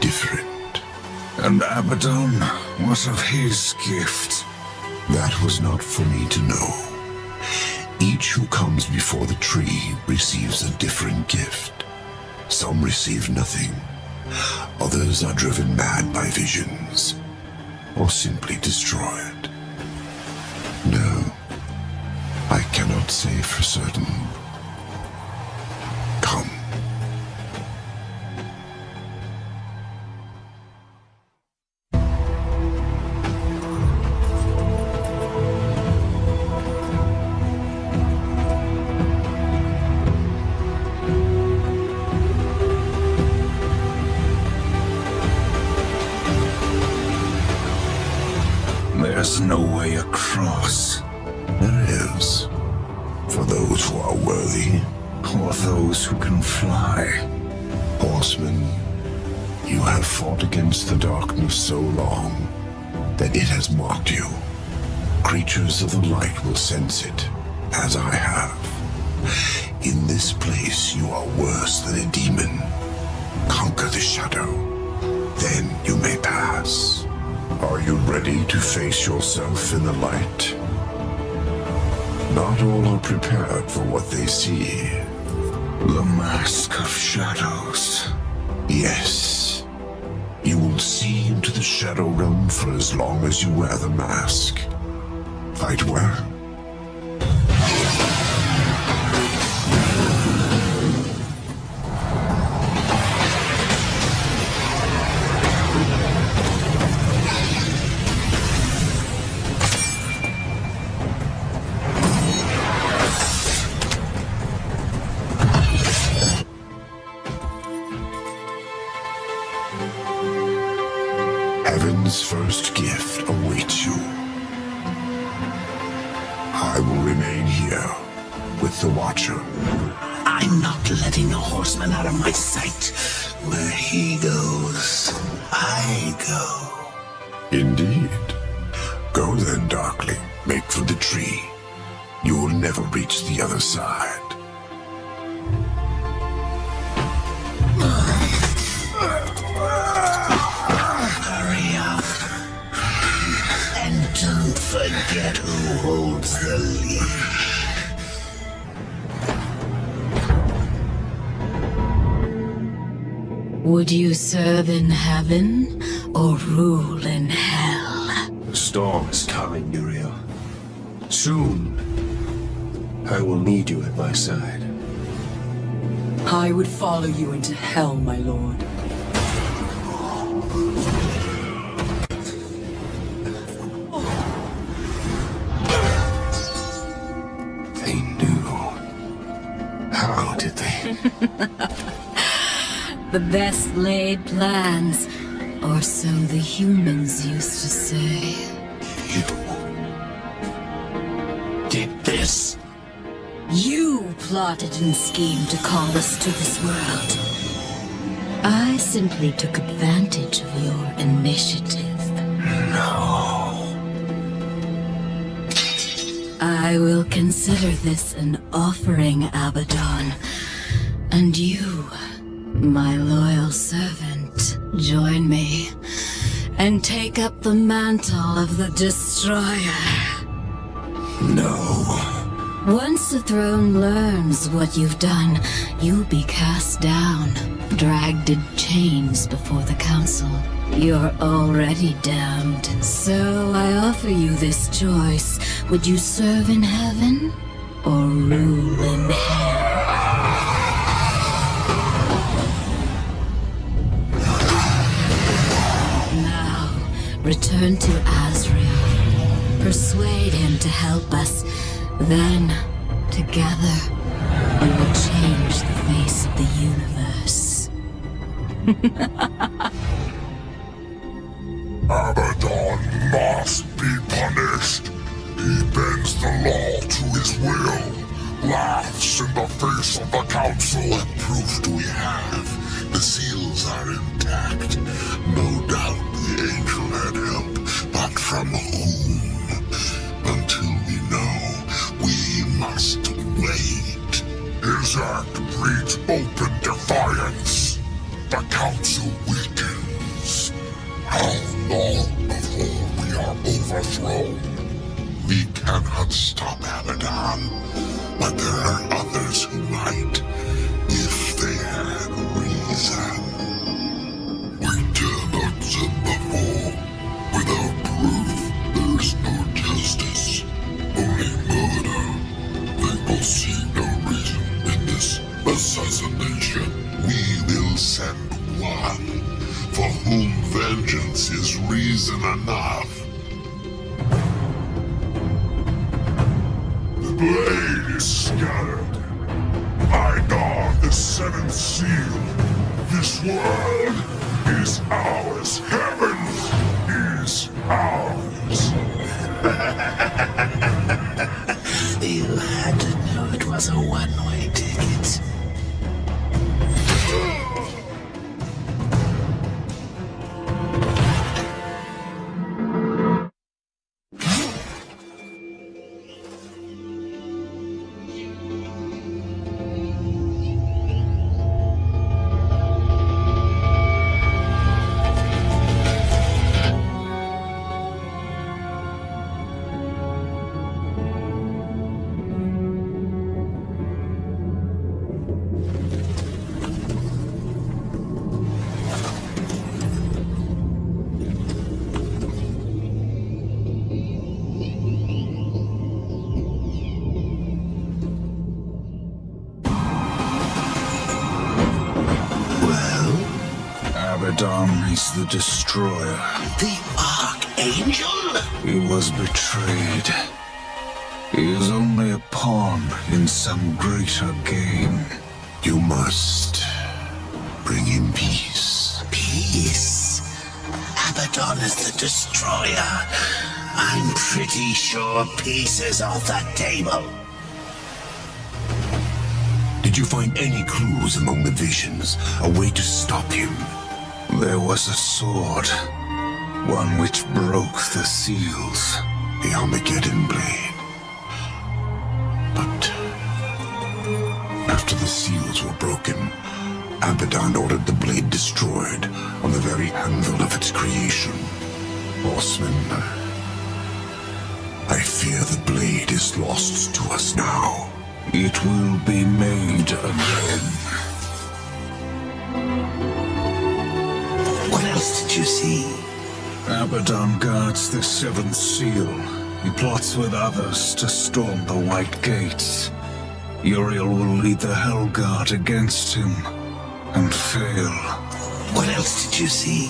different. And Abaddon, what of his gift? That was not for me to know. Each who comes before the tree receives a different gift. Some receive nothing. Others are driven mad by visions, or simply destroyed. No, I cannot say for certain. Come. There's no way across. There is. For those who are worthy. Or those who can fly. Horsemen, you have fought against the darkness so long that it has mocked you. Creatures of the light will sense it, as I have. In this place, you are worse than a demon. Conquer the shadow, then you may pass. Are you ready to face yourself in the light? Not all are prepared for what they see. The mask of shadows. Yes. You will see into the shadow realm for as long as you wear the mask. Fight well. Heaven's first gift awaits you. I will remain here with the Watcher. I'm not letting the horseman out of my sight. Where he goes, I go. Indeed. Go then, Darkling. Make for the tree. You will never reach the other side. Hurry up. And don't forget who holds the leash. Would you serve in heaven or rule in hell? The storm is coming, Uriel. Soon, I will need you at my side. I would follow you into hell, my lord. They knew. How did they? The best laid plans, or so the humans used to say. You did this? You plotted and schemed to call us to this world. I simply took advantage of your initiative. No. I will consider this an offering, Abaddon. And you, my loyal servant, join me and take up the mantle of the Destroyer. No. Once the throne learns what you've done, you'll be cast down, dragged in chains before the council. You're already damned, so I offer you this choice. Would you serve in heaven or rule in hell? Now, return to Azrael. Persuade him to help us. Then, together, we will change the face of the universe. Abaddon must be punished. He bends the law to his will, laughs in the face of the council. What proof do we have? The seals are intact. No doubt the angel had help, but from whom? Until we know, we must wait. His act breeds open defiance. The council weakens. How long before we are overthrown? We cannot stop Abaddon, but there are others who might, if they had reason. We cannot send before. Without proof, there is no justice, only murder. They will see no reason in this assassination. We will send one, for whom vengeance is reason enough. The blade is scattered. I guard the seventh seal. This world is ours. Heaven is ours. You had to know it was a one-way ticket. Abaddon is the destroyer. The Archangel? He was betrayed. He is only a pawn in some greater game. You must bring him peace. Peace. Abaddon is the destroyer, I'm pretty sure peace is off the table. Did you find any clues among the visions? A way to stop him? There was a sword, one which broke the seals. The Armageddon blade. But after the seals were broken, Abaddon ordered the blade destroyed on the very anvil of its creation. Horseman, I fear the blade is lost to us now. It will be made again. What else did you see? Abaddon guards the seventh seal. He plots with others to storm the White Gates. Uriel will lead the Hell Guard against him and fail. What else did you see?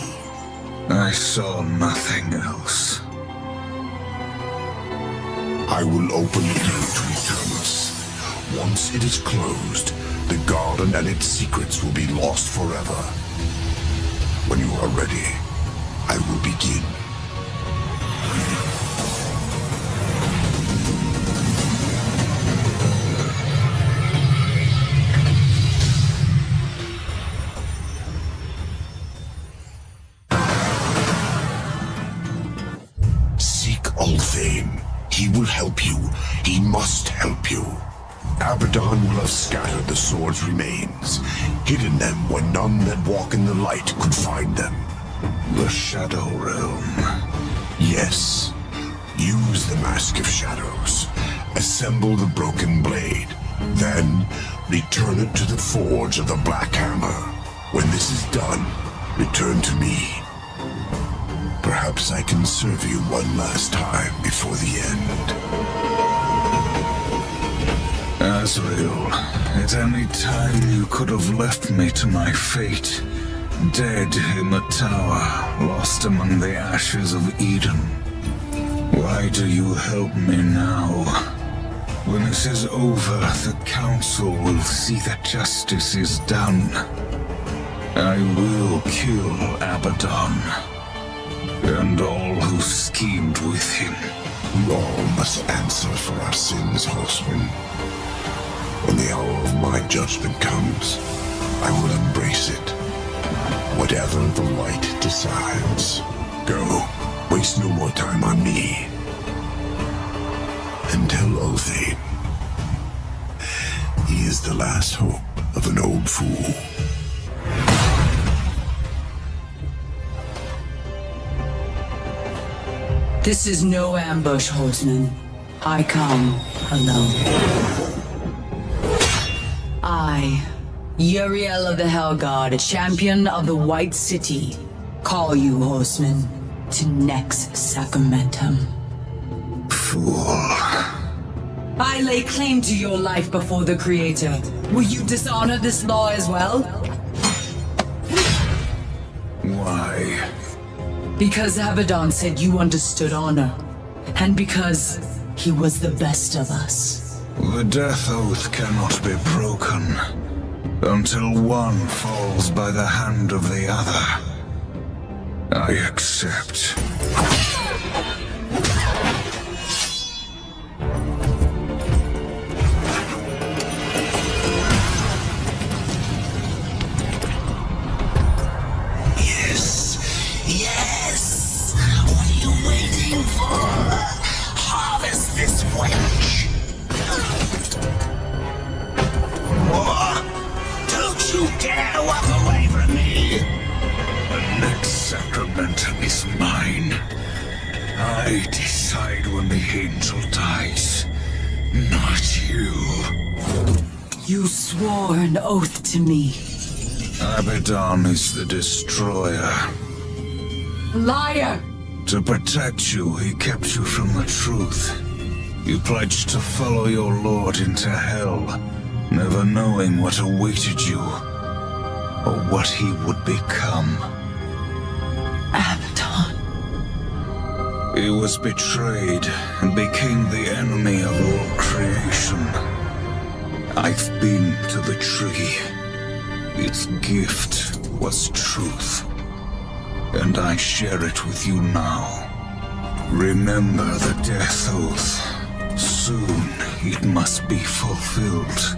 I saw nothing else. I will open the gate to Eternus. Once it is closed, the garden and its secrets will be lost forever. When you are ready, I will begin. Seek Ulthane. He will help you. He must help you. Abaddon will have scattered the sword's remains, hidden them when none that walk in the light could find them. The Shadow Realm. Yes. Use the Mask of Shadows. Assemble the broken blade. Then, return it to the forge of the Black Hammer. When this is done, return to me. Perhaps I can serve you one last time before the end. Azrael, at any time you could have left me to my fate. Dead in the tower, lost among the ashes of Eden. Why do you help me now? When this is over, the Council will see that justice is done. I will kill Abaddon, and all who schemed with him. We all must answer for our sins, Horseman. When the hour of my judgment comes, I will embrace it. Whatever the light decides. Go. Waste no more time on me. And tell Ulthane, he is the last hope of an old fool. This is no ambush, Horseman. I come alone. I, Uriel of the Hellguard, champion of the White City, call you, Horseman, to Nex Sacramentum. Fool. I lay claim to your life before the Creator. Will you dishonor this law as well? Why? Because Abaddon said you understood honor, and because he was the best of us. The death oath cannot be broken until one falls by the hand of the other. I accept. Yes! What are you waiting for? Harvest this witch! Don't you dare walk away from me! The next sacramentum is mine. I decide when the angel dies, not you. You swore an oath to me. Abaddon is the destroyer. Liar! To protect you, he kept you from the truth. You pledged to follow your lord into hell, never knowing what awaited you, or what he would become. Abaddon. He was betrayed and became the enemy of all creation. I've been to the tree. Its gift was truth. and I share it with you now. Remember the death oath. Soon it must be fulfilled.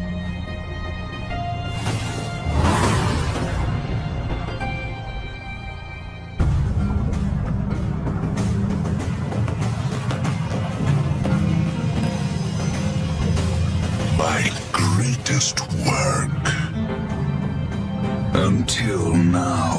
My greatest work. Until now.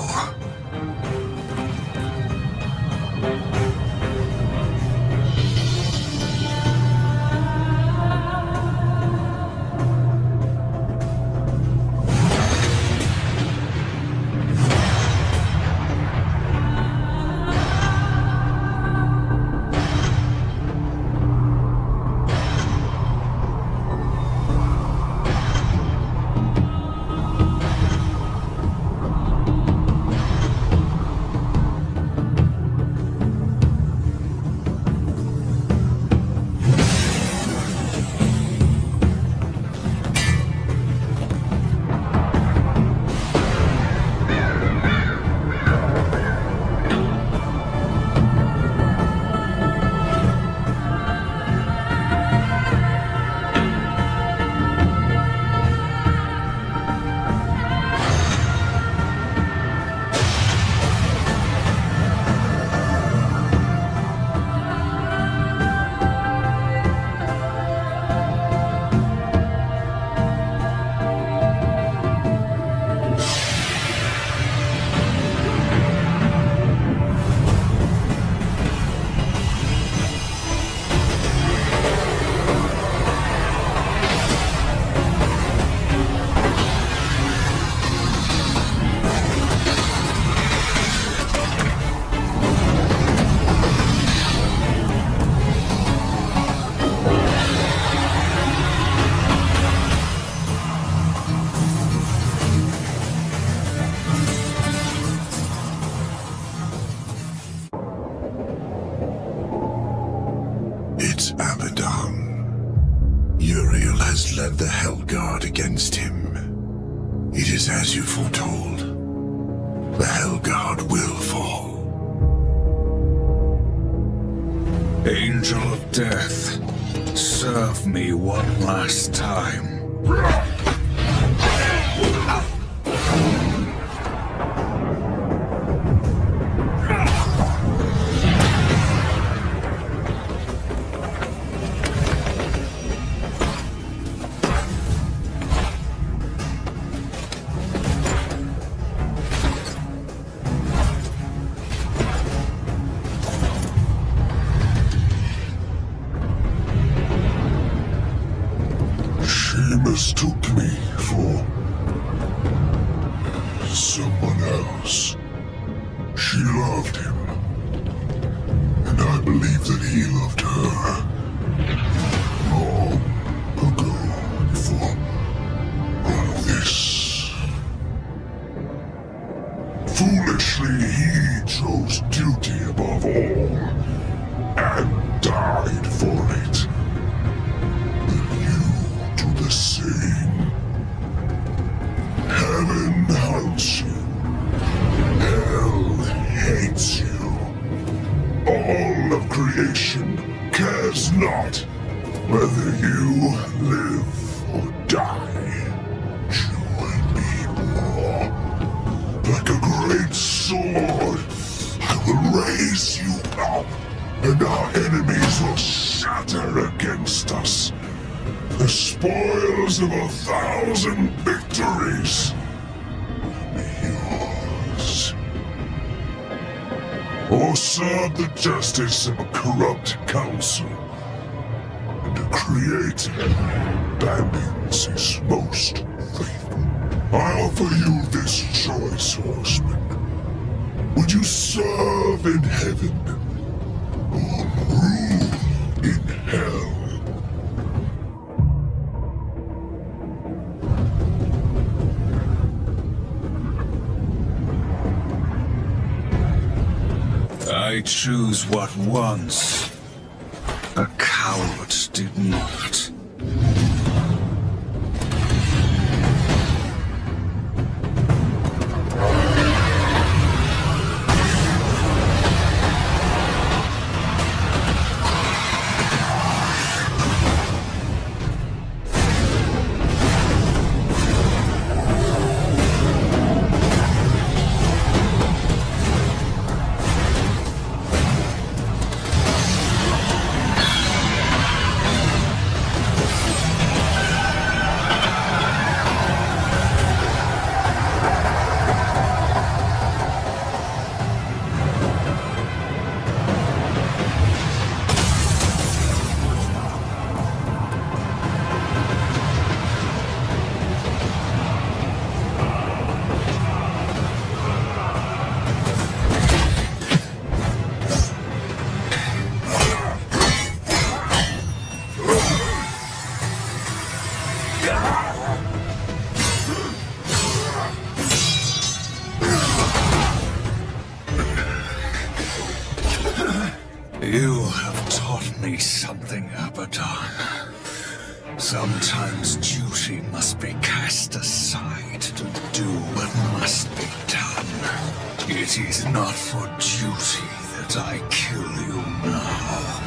It's Abaddon. Uriel has led the Hellguard against him. It is as you foretold. The Hellguard will fall. Angel of Death, serve me one last time. She mistook me for someone else. She loved him, and I believe that he loved her. Long ago, before all this. Foolishly, he chose duty above all, and died for it. The same. Heaven hunts you. Hell hates you. All of creation cares not whether you live or die. Join me, war. Like a great sword, I will raise you up, and our enemies will shatter against us. The spoils of 1,000 victories will be yours. Or serve the justice of a corrupt council, and a creator abandons his most faithful. I offer you this choice, horseman. Would you serve in heaven, or rule in hell? I choose what once a coward did not. You have taught me something, Abaddon. Sometimes duty must be cast aside to do what must be done. It is not for duty that I kill you now.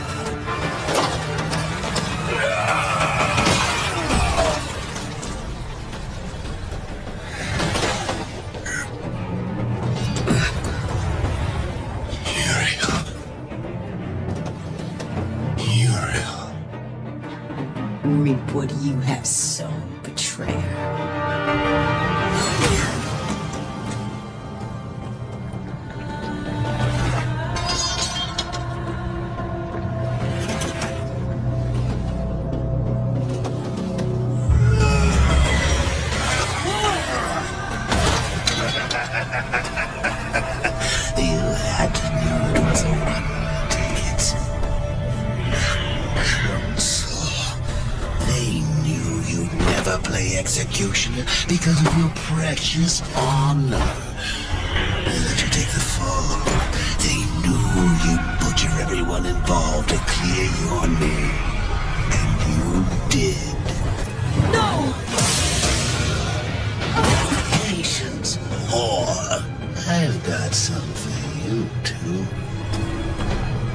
Reap what you have sown, betrayer. You had to know it was a one-way ticket. They knew you'd never play executioner because of your precious honor. They let you take the fall. They knew you'd butcher everyone involved to clear your name. And you did. No! Patience, whore. I've got some for you, too.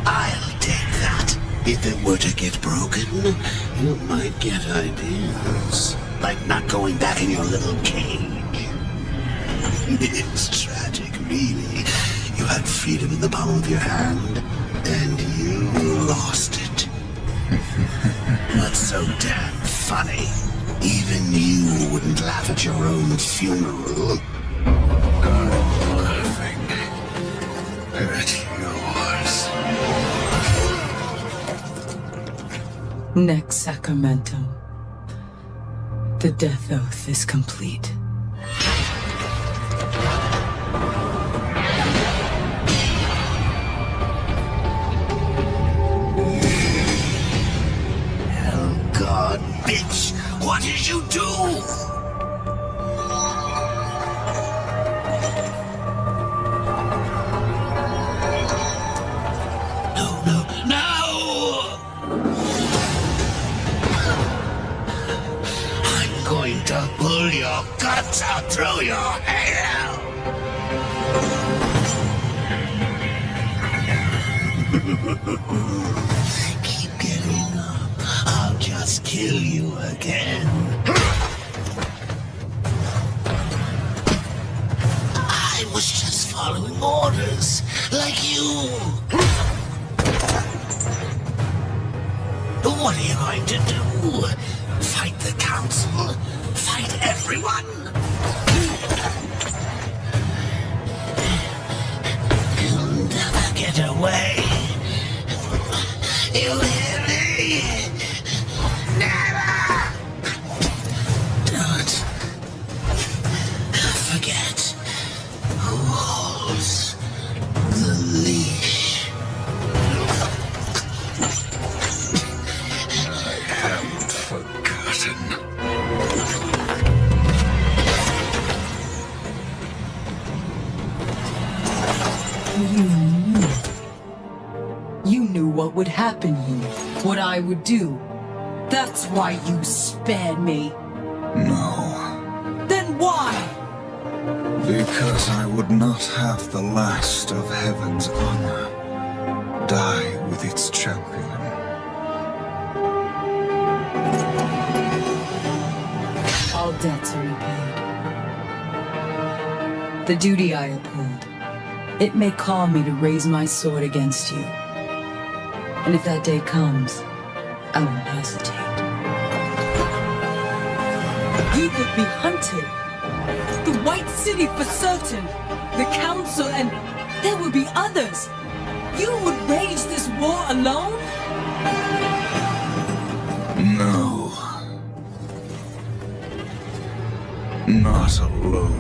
I'll take that. If it were to get broken, you might get ideas. Like not going back in your little cage. It's tragic, really. You had freedom in the palm of your hand, and you lost it. What's so damn funny? Even you wouldn't laugh at your own funeral. I'm laughing at yours. Next Sacramento. The death oath is complete. Oh God, bitch! What did you do? Going to pull your guts out through your hair. Keep getting up. I'll just kill you again. I was just following orders, like you. What are you going to do? Fight the council? Fight everyone? You'll never get away. You hear me? Never! Don't forget who holds the leash. You knew what would happen here, what I would do. That's why you spared me. No. Then why? Because I would not have the last of heaven's honor die with its champion. All debts are repaid. The duty I uphold, it may call me to raise my sword against you. And if that day comes, I won't hesitate. You would be hunted. The White City for certain. The Council, and there would be others. You would wage this war alone? No. Not alone.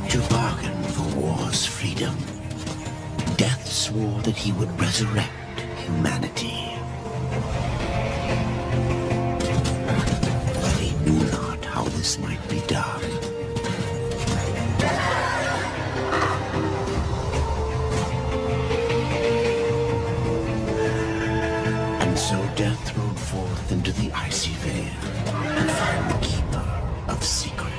To bargain for war's freedom, death swore that he would resurrect humanity. But he knew not how this might be done. And so death rode forth into the icy veil to find the keeper of secrets.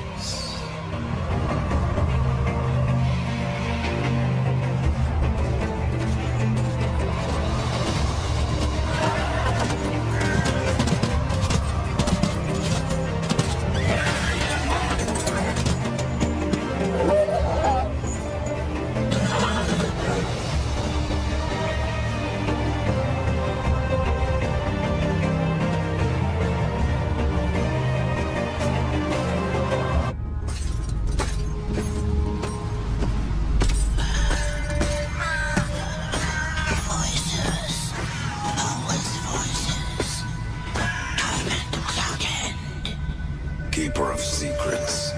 Keeper of secrets,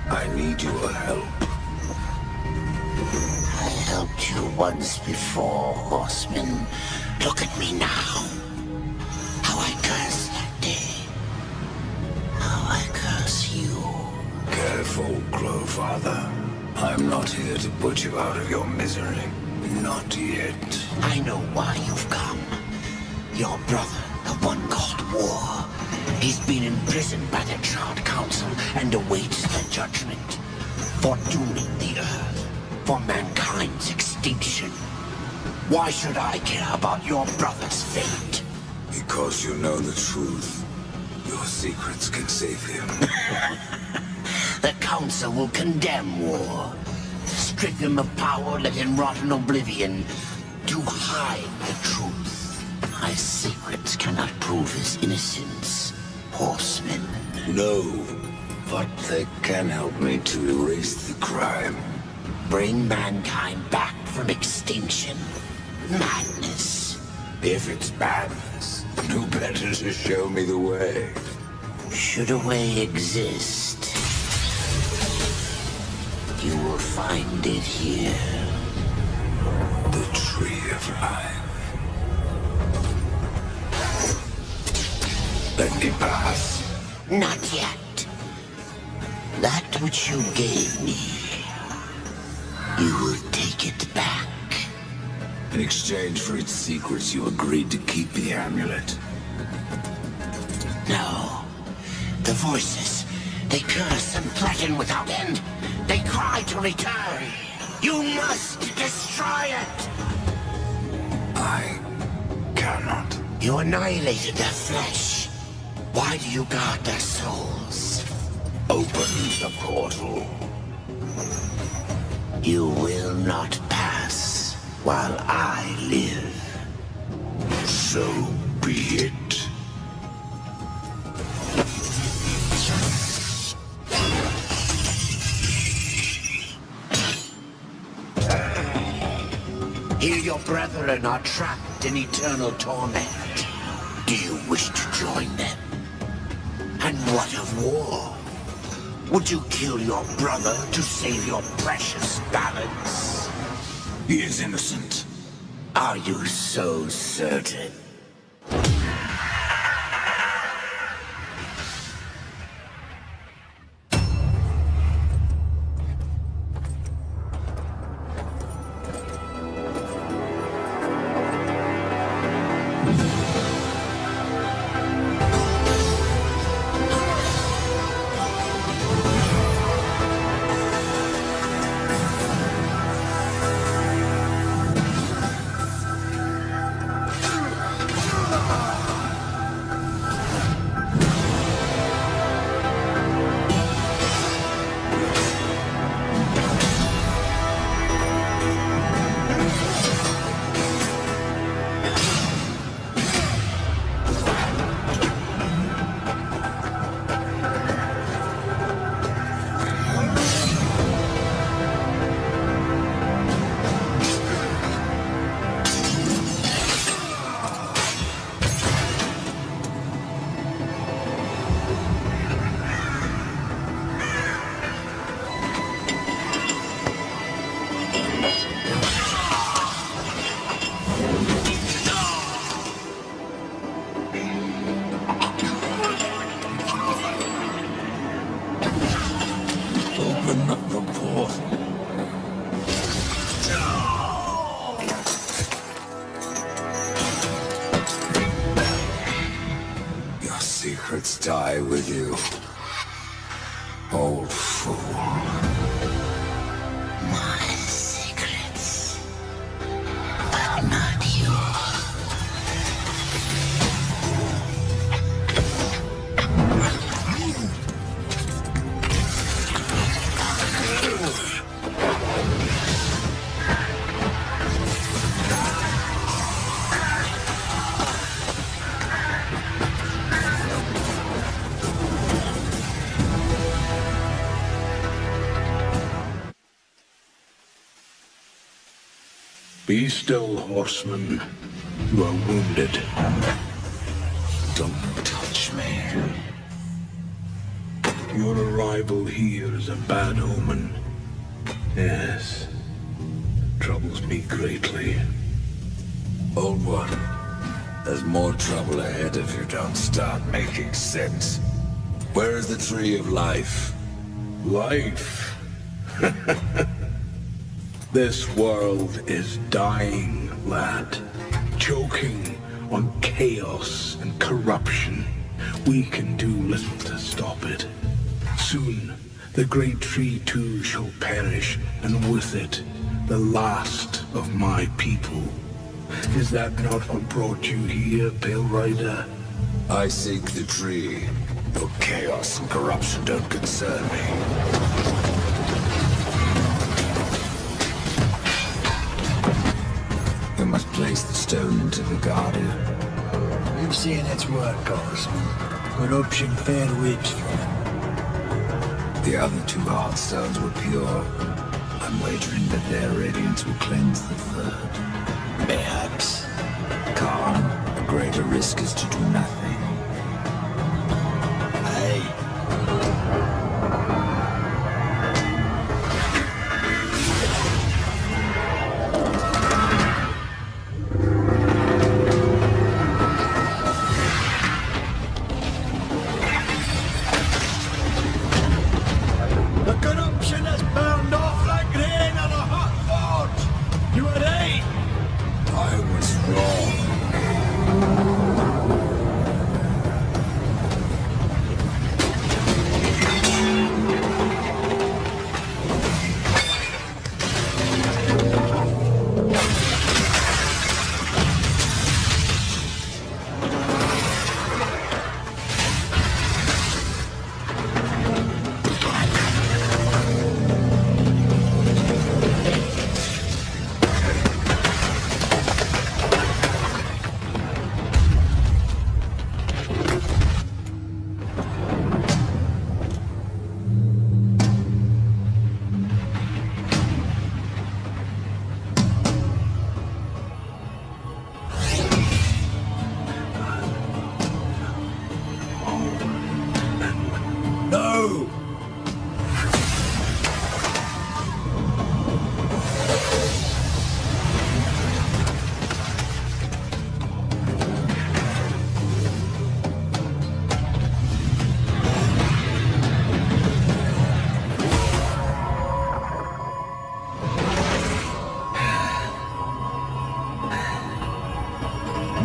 I need your help. I helped you once before, horseman. Look at me now. How I curse that day. How I curse you. Careful, Growfather. I'm not here to put you out of your misery. Not yet. I know why you've come. Your brother, the one called War. He's been imprisoned by the Charred Council and awaits their judgment. For dooming the Earth. For mankind's extinction. Why should I care about your brother's fate? Because you know the truth. Your secrets can save him. The Council will condemn War. Strip him of power, let him rot in oblivion. To hide the truth. My secrets cannot prove his innocence. Horsemen. No, but they can help me to erase the crime. Bring mankind back from extinction. Madness. If it's madness, who better to show me the way? Should a way exist, you will find it here. The Tree of Life. Let me pass. Not yet. That which you gave me, you will take it back. In exchange for its secrets, you agreed to keep the amulet. No. The voices, they curse and threaten without end. They cry to return. You must destroy it. I cannot. You annihilated their flesh. Why do you guard their souls? Open the portal. You will not pass while I live. So be it. Here your brethren are trapped in eternal torment. Do you wish to join them? And what of War? Would you kill your brother to save your precious balance? He is innocent. Are you so certain? the portal. Your secrets die with you, old fool. My secrets, but not yours. Be still, horseman. You are wounded. Don't touch me. Your arrival here is a bad omen. Yes. Troubles me greatly. Old one, there's more trouble ahead if you don't start making sense. Where is the tree of life? Life. This world is dying, lad. Choking on chaos and corruption. We can do little to stop it. Soon, the great tree too shall perish, and with it, the last of my people. Is that not what brought you here, Pale Rider? I seek the tree. Your chaos and corruption don't concern me. You must place the stone into the garden. We've seen its work, Horseman. Corruption fair weeps from it. The other two heartstones were pure. I'm wagering that their radiance will cleanse the third. Mayhaps. Khan, the greater risk is to do nothing. Aye. The corruption has burned off like rain on a hot forge. You are right. I was wrong. No!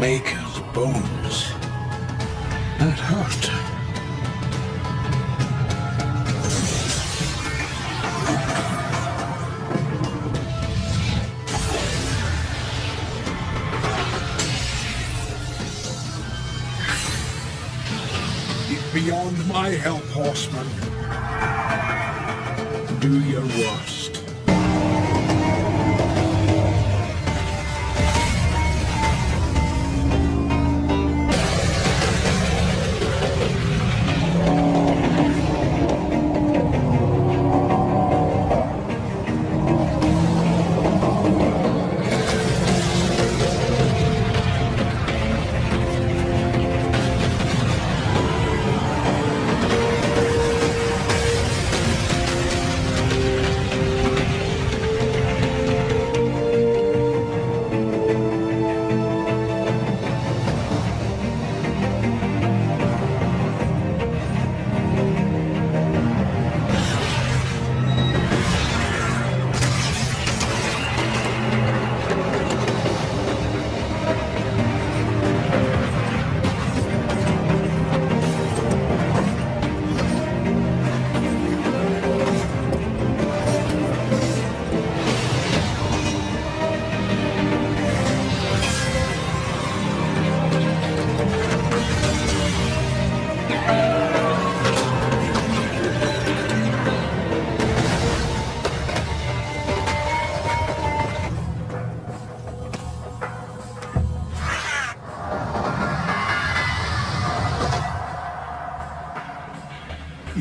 Maker's bones. That hurt. Beyond my help, horseman. Do your worst.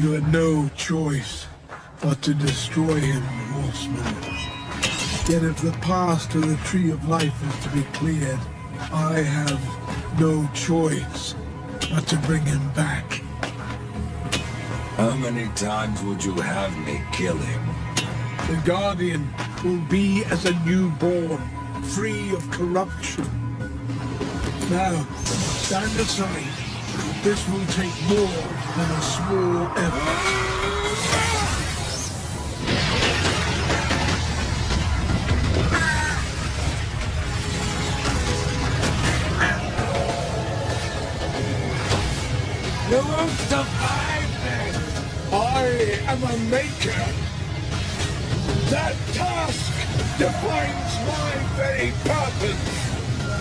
You had no choice but to destroy him, horseman. Yet if the path to the Tree of Life is to be cleared, I have no choice but to bring him back. How many times would you have me kill him? The Guardian will be as a newborn, free of corruption. Now, stand aside. This will take more than a small effort. You won't survive this! I am a maker. That task defines my very purpose,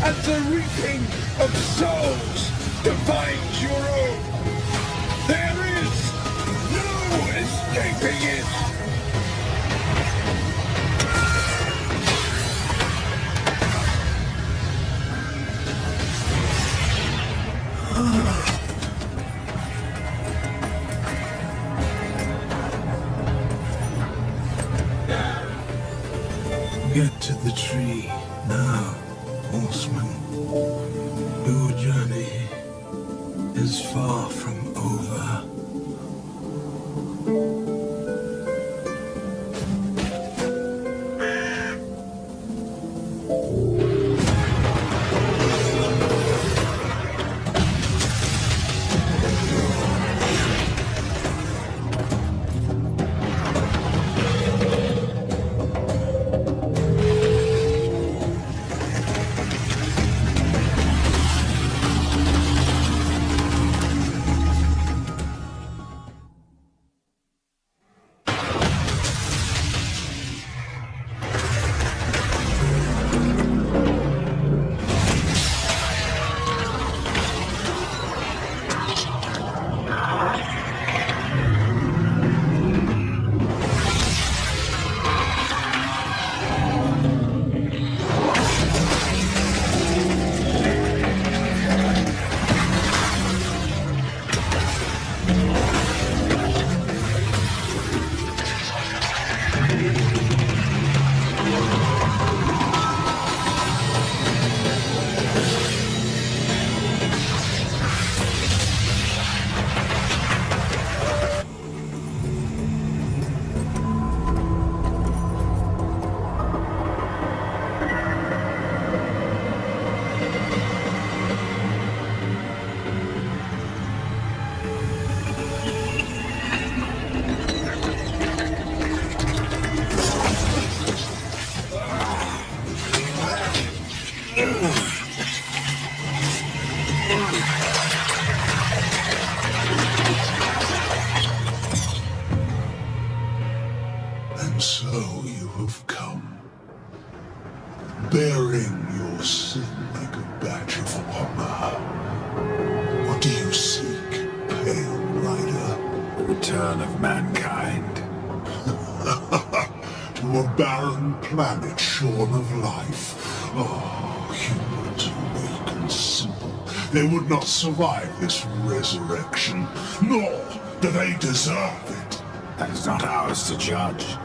and the reaping of souls defines your own. There is no escaping it. Get to the tree now, horseman. Your journey is far from over. And so you have come, bearing your sin like a badge of honor. What do you seek, Pale Rider? The return of mankind. To a barren planet shorn of life. Oh, humans weak and simple. They would not survive this resurrection, nor do they deserve it. That is not ours to judge.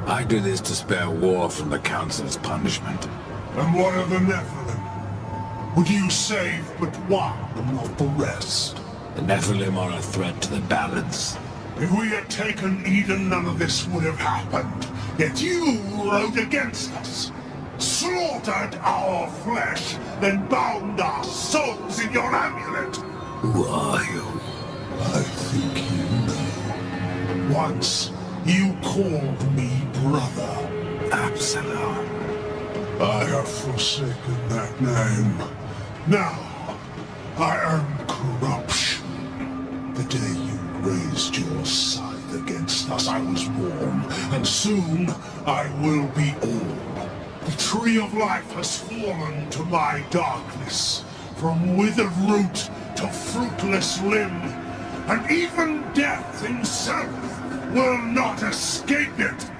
I do this to spare war from the Council's punishment. And what of the Nephilim? Would you save but one and not the rest? The Nephilim are a threat to the balance. If we had taken Eden, none of this would have happened. Yet you rode against us, slaughtered our flesh, then bound our souls in your amulet. Who are you? I think you know. Once, you called me brother. Absalom. I have forsaken that name. Now, I am corruption. The day you raised your scythe against us, I was born, and soon I will be old. The tree of life has fallen to my darkness, from withered root to fruitless limb, and even death himself will not escape it.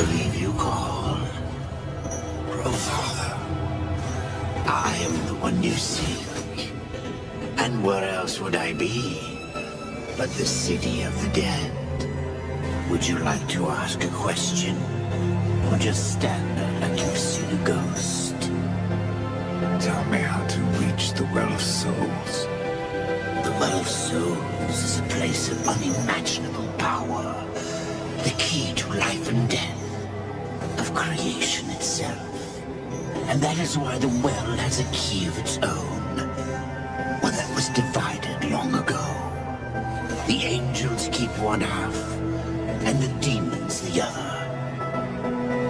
believe you call. Grandfather, I am the one you seek. And where else would I be but the city of the dead? Would you like to ask a question? Or just stand there like you've seen a ghost? tell me how to reach the Well of Souls. The Well of Souls is a place of unimaginable power. The key to life and death. Of creation itself. And that is why the well has a key of its own. One that was divided long ago. The angels keep one half, and the demons the other.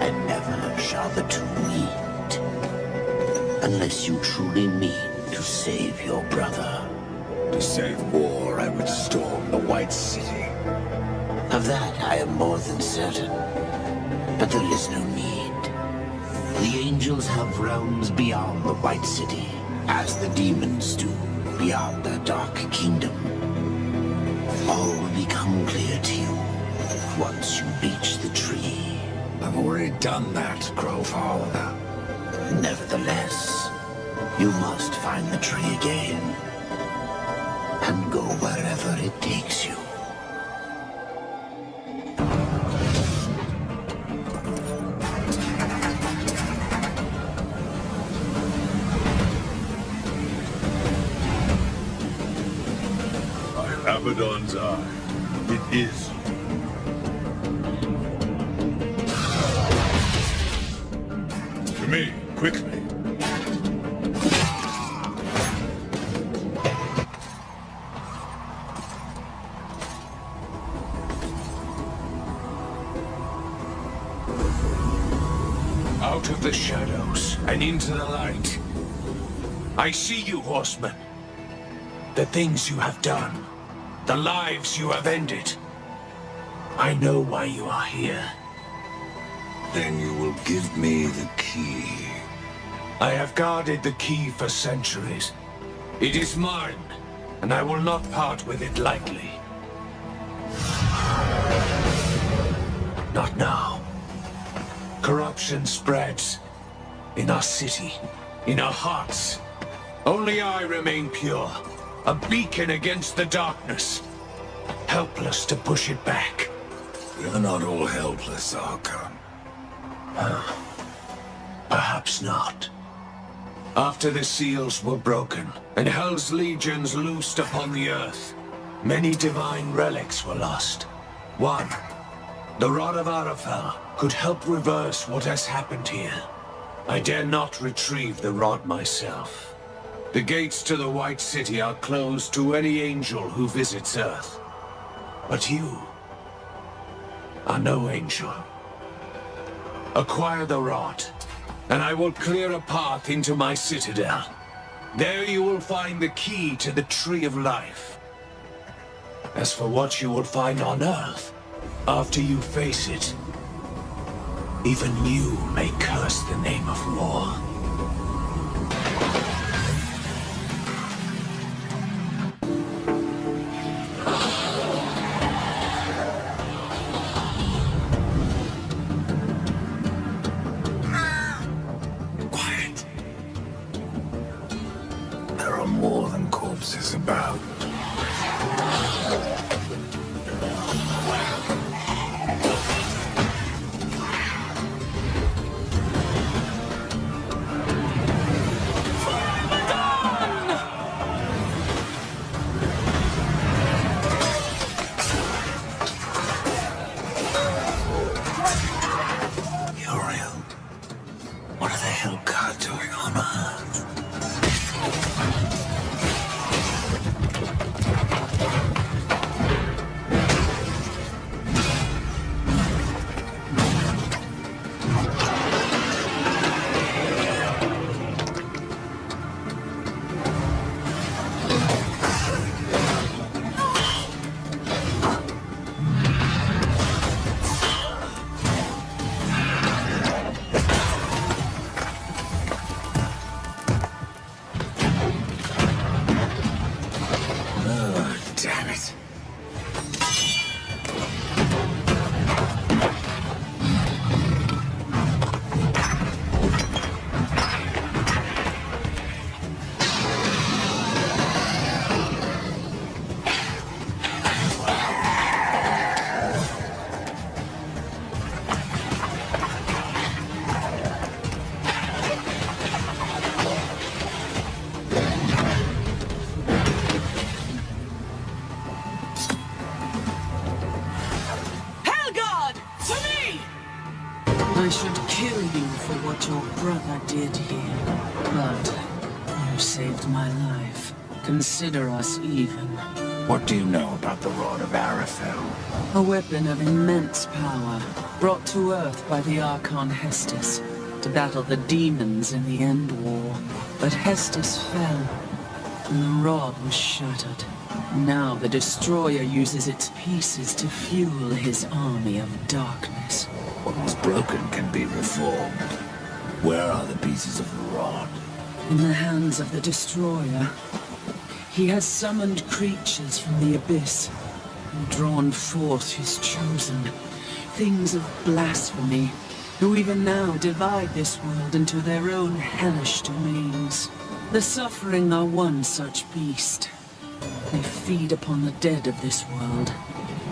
And never shall the two meet. Unless you truly mean to save your brother. To save war, I would storm the White City. Of that I am more than certain. But there is no need. The angels have realms beyond the White City, as the demons do beyond the Dark Kingdom. All will become clear to you once you reach the tree. I've already done that, Grandfather. Nevertheless, you must find the tree again. And go wherever it takes you. Abaddon's eye. It is. To me, quickly. Out of the shadows and into the light. I see you, horseman. The things you have done. The lives you have ended. I know why you are here. Then you will give me the key. I have guarded the key for centuries. It is mine, and I will not part with it lightly. Not now. Corruption spreads. In our city, in our hearts. Only I remain pure. A beacon against the darkness. Helpless to push it back. We're not all helpless, Archon. Perhaps not. After the seals were broken, and Hell's legions loosed upon the earth, many divine relics were lost. One, the Rod of Arafel, could help reverse what has happened here. I dare not retrieve the rod myself. The gates to the White City are closed to any angel who visits Earth. But you are no angel. Acquire the rod, and I will clear a path into my citadel. There you will find the key to the Tree of Life. As for what you will find on Earth, after you face it, even you may curse the name of war. Quiet. There are more than corpses about. What are the hell God doing on Earth? I should kill you for what your brother did here. But you saved my life. Consider us even. What do you know about the Rod of Arafel? A weapon of immense power, brought to Earth by the Archon Hestus, to battle the demons in the End War. But Hestus fell, and the rod was shattered. Now the Destroyer uses its pieces to fuel his army of darkness. What was broken can be reformed. Where are the pieces of the rod? In the hands of the Destroyer. He has summoned creatures from the abyss, and drawn forth his chosen, things of blasphemy, who even now divide this world into their own hellish domains. The Suffering are one such beast. They feed upon the dead of this world,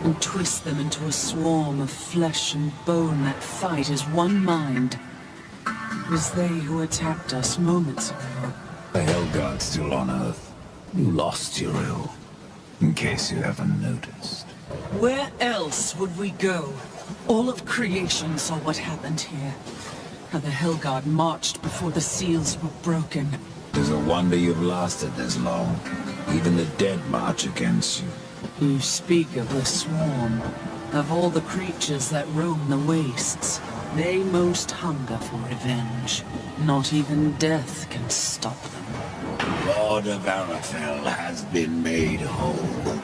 and twist them into a swarm of flesh and bone that fight as one mind. It was they who attacked us moments ago. The Hellguard's still on Earth. You lost Uriel, in case you haven't noticed. Where else would we go? All of creation saw what happened here. How the Hellguard marched before the seals were broken. It's a wonder you've lasted this long. Even the dead march against you. You speak of the swarm. Of all the creatures that roam the wastes, they most hunger for revenge. Not even death can stop them. Lord of Arafel has been made whole.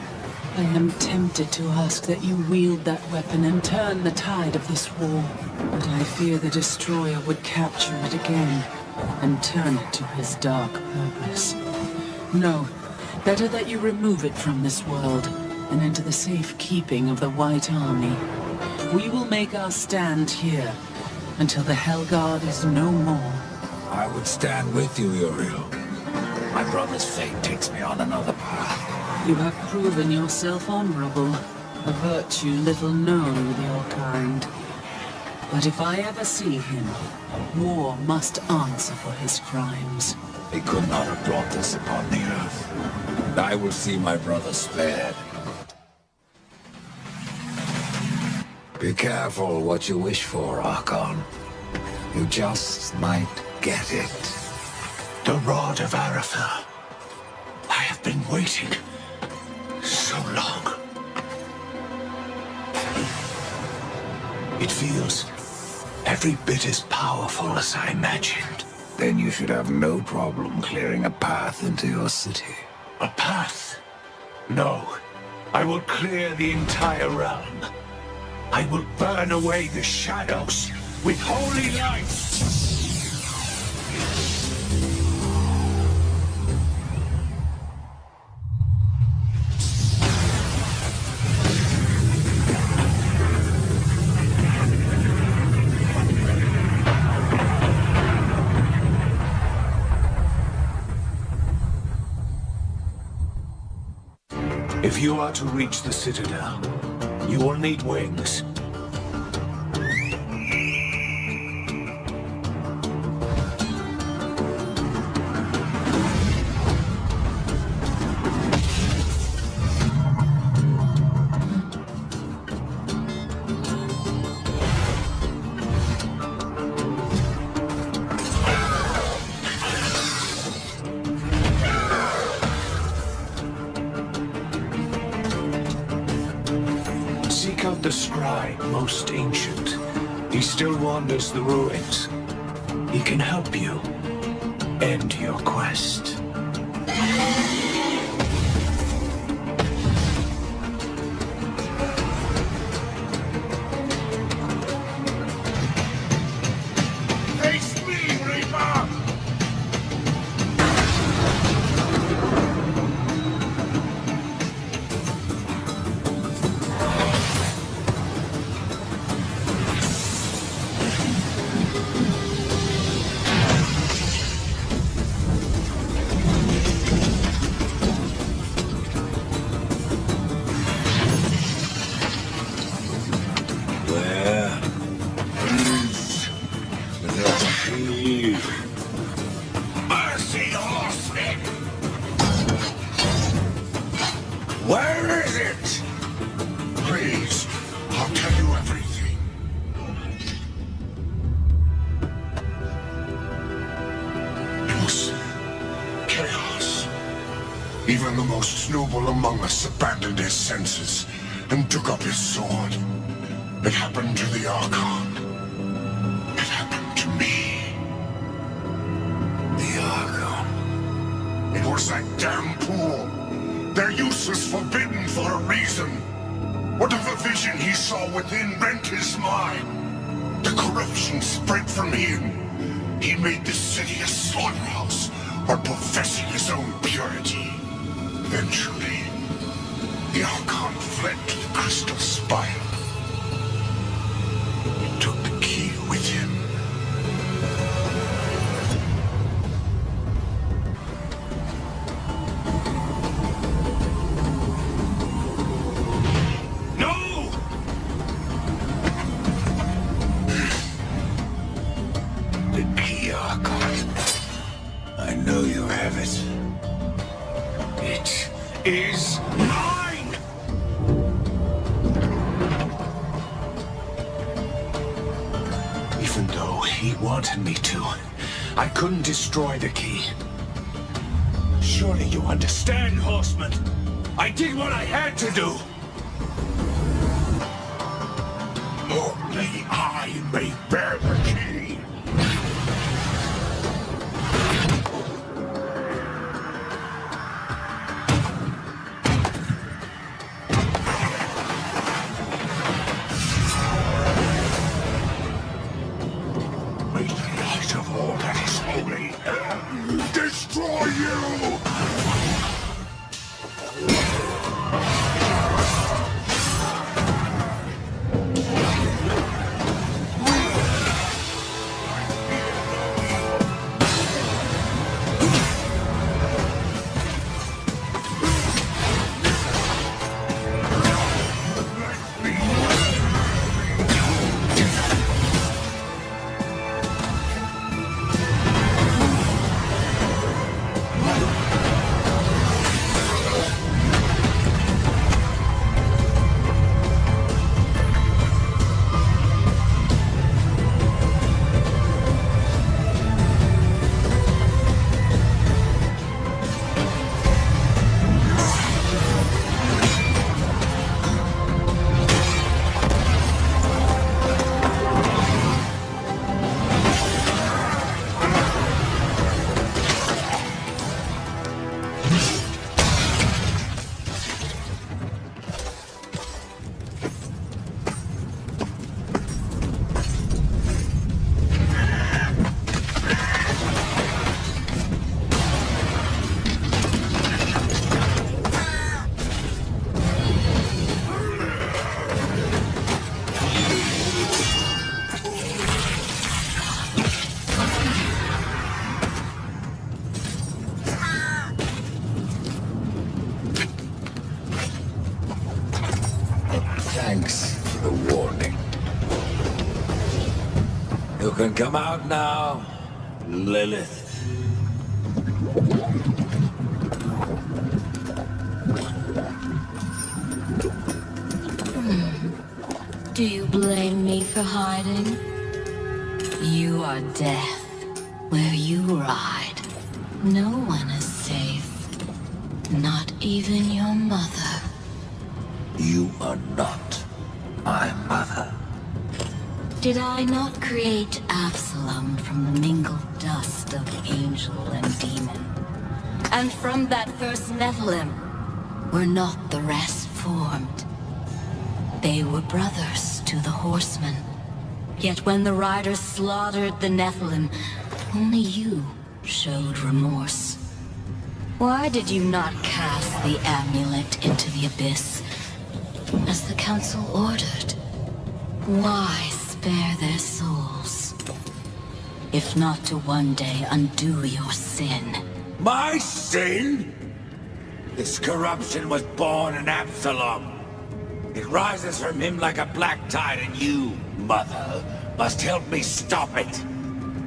I am tempted to ask that you wield that weapon and turn the tide of this war. But I fear the Destroyer would capture it again and turn it to his dark purpose. No, better that you remove it from this world and into the safe keeping of the White Army. We will make our stand here until the Hellguard is no more. I would stand with you, Uriel. My brother's fate takes me on another path. You have proven yourself honorable, a virtue little known with your kind. But if I ever see him, war must answer for his crimes. They could not have brought this upon the Earth. And I will see my brother spared. Be careful what you wish for, Archon. You just might get it. The Rod of Arafel. I have been waiting so long. It feels every bit as powerful as I imagined. Then you should have no problem clearing a path into your city. A path? No. I will clear the entire realm. I will burn away the shadows with holy light. If you are to reach the Citadel, you will need wings. Seek out the scribe, most ancient. He still wanders the ruins. He can help you end your quest. Face me, Reaper! Even the most noble among us abandoned his senses and took up his sword. It happened to the Archon. It happened to me. The Archon. It was that damn pool. Their use was forbidden for a reason. What if a vision he saw within rent his mind? The corruption spread from him. He made this city a slaughterhouse while professing his own purity. Eventually, the Archon fled to the Crystal Spire. He took the key with him. No! The key, Archon. I know you have it. It is mine! Even though he wanted me to, I couldn't destroy the key. Surely you understand, Horseman. I did what I had to do. Only I may bear the key. May the light of all that is holy destroy you! Thanks for the warning. You can come out now, Lilith. Do you blame me for hiding? You are death. Where you ride, no one is safe. Not even your mother. You are not my mother. Did I not create Absalom from the mingled dust of angel and demon? And from that first Nephilim, were not the rest formed? They were brothers to the horsemen. Yet when the riders slaughtered the Nephilim, only you showed remorse. Why did you not cast the amulet into the abyss, as the council ordered? Why spare their souls, if not to one day undo your sin? My sin? This corruption was born in Absalom. It rises from him like a black tide, and you, Mother, must help me stop it.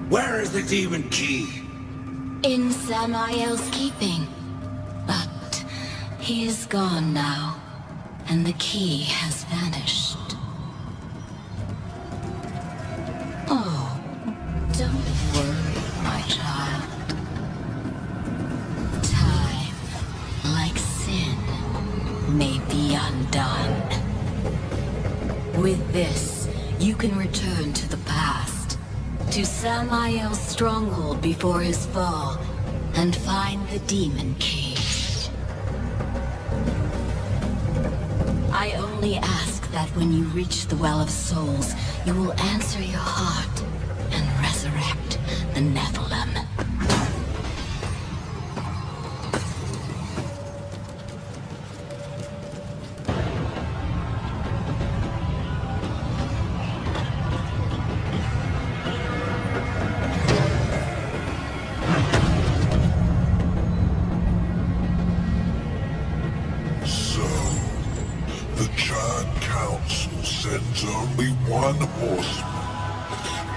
Where is the demon key? In Samael's keeping. But he is gone now, and the key has vanished. Oh, don't worry, my child. Time, like done. With this, you can return to the past, to Samael's stronghold before his fall, and find the Demon King. I only ask that when you reach the Well of Souls, you will answer your heart and resurrect the Nephilim. Sends only one horseman,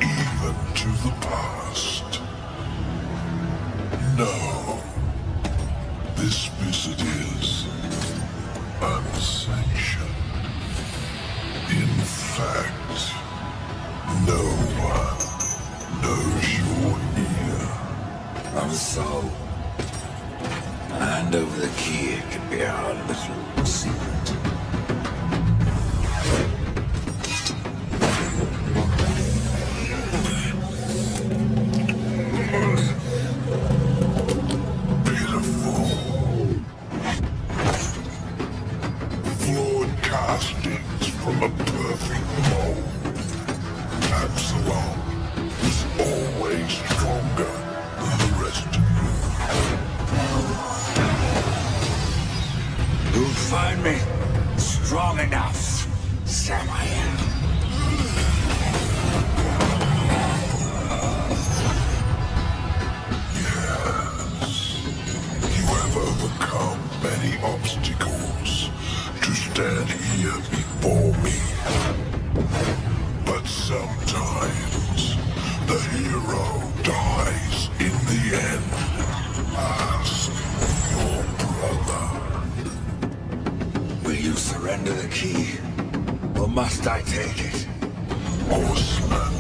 even to the past. No, this visit is unsanctioned. In fact, no one knows you're here. I'm so. Hand over the key, it can be our little secret. From a perfect mold. Absalom was always stronger than the rest of you. You'll find me strong enough, Samael. Yes. You have overcome many obstacles to stand here before me. But sometimes the hero dies in the end. Ask your brother. Will you surrender the key? Or must I take it? Horseman,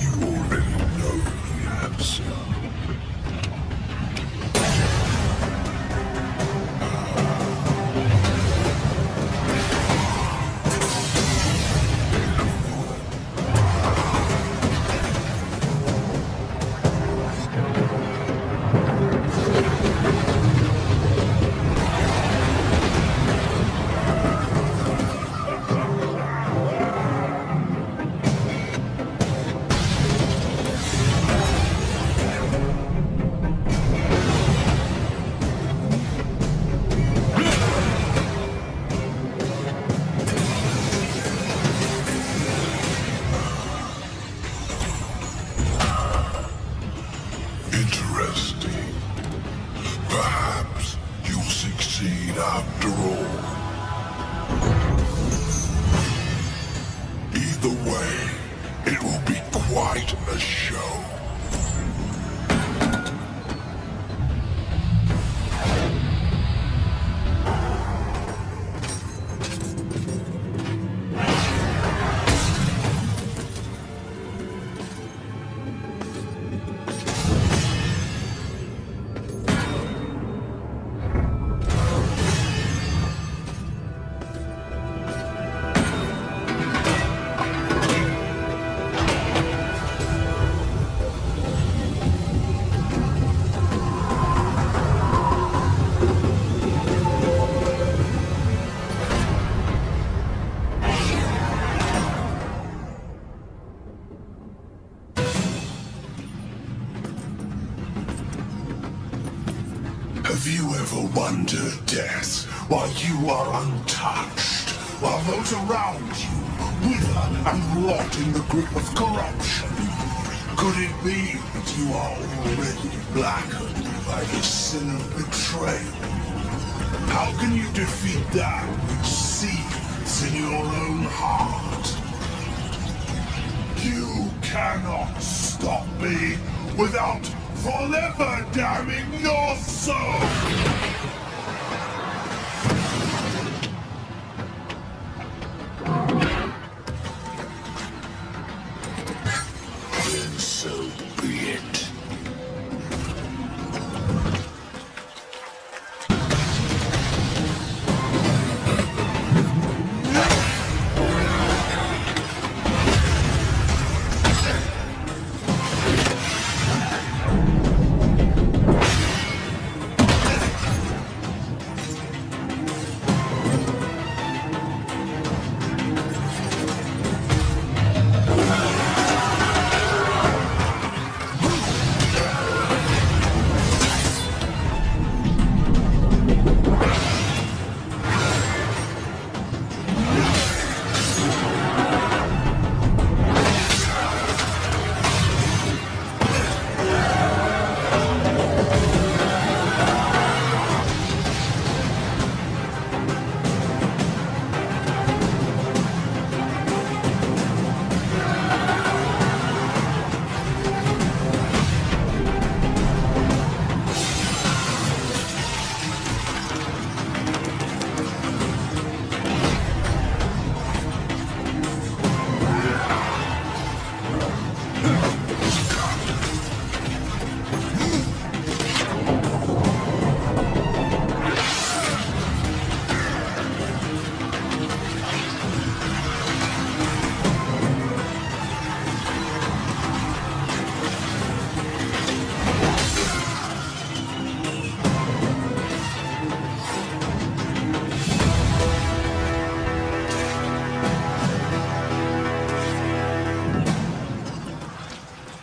you already know the answer. Interesting. Perhaps you'll succeed after all. Either way, it will be quite a show. Have you ever wondered, Death, why you are untouched, while those around you wither and rot in the grip of corruption? Could it be that you are already blackened by the sin of betrayal? How can you defeat that which seethes in your own heart? You cannot stop me without forever damning your soul! Then so be it.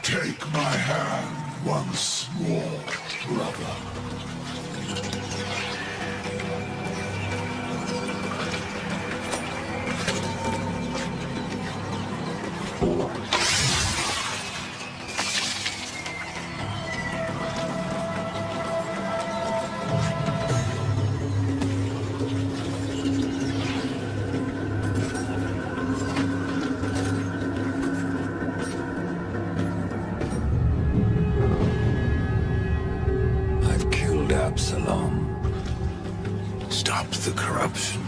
Take my hand once more, brother. I've killed Absalom. Stopped the corruption.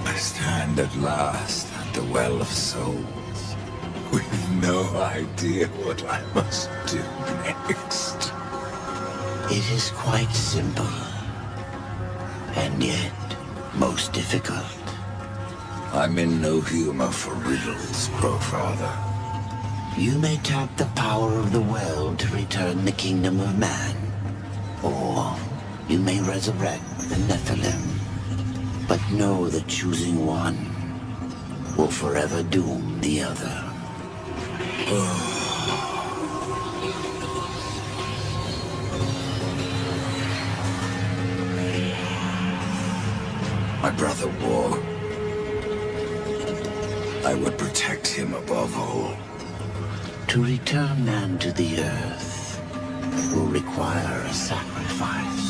I stand at last at the Well of Souls, with no idea what I must do next. It is quite simple, and yet most difficult. I'm in no humor for riddles, Brother. You may tap the power of the well to return the kingdom of man, or you may resurrect the Nephilim. But know that choosing one will forever doom the other. My brother War. I would protect him above all. To return man to the earth will require a sacrifice.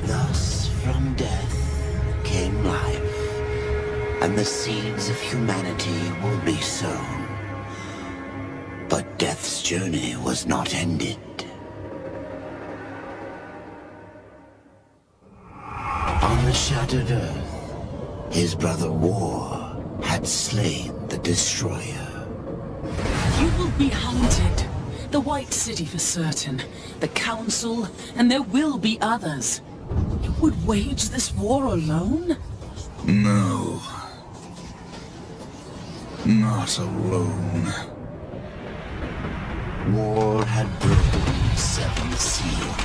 Thus, from death came life, and the seeds of humanity will be sown. But death's journey was not ended. On the shattered earth, his brother War had slain the destroyer. You will be hunted. The White City for certain. The Council, and there will be others. You would wage this war alone? No. Not alone. War had broken the seventh seal,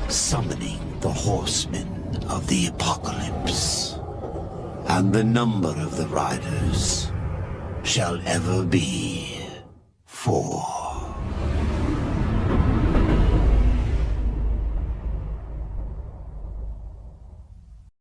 summoning the horsemen of the apocalypse. And the number of the riders shall ever be 4.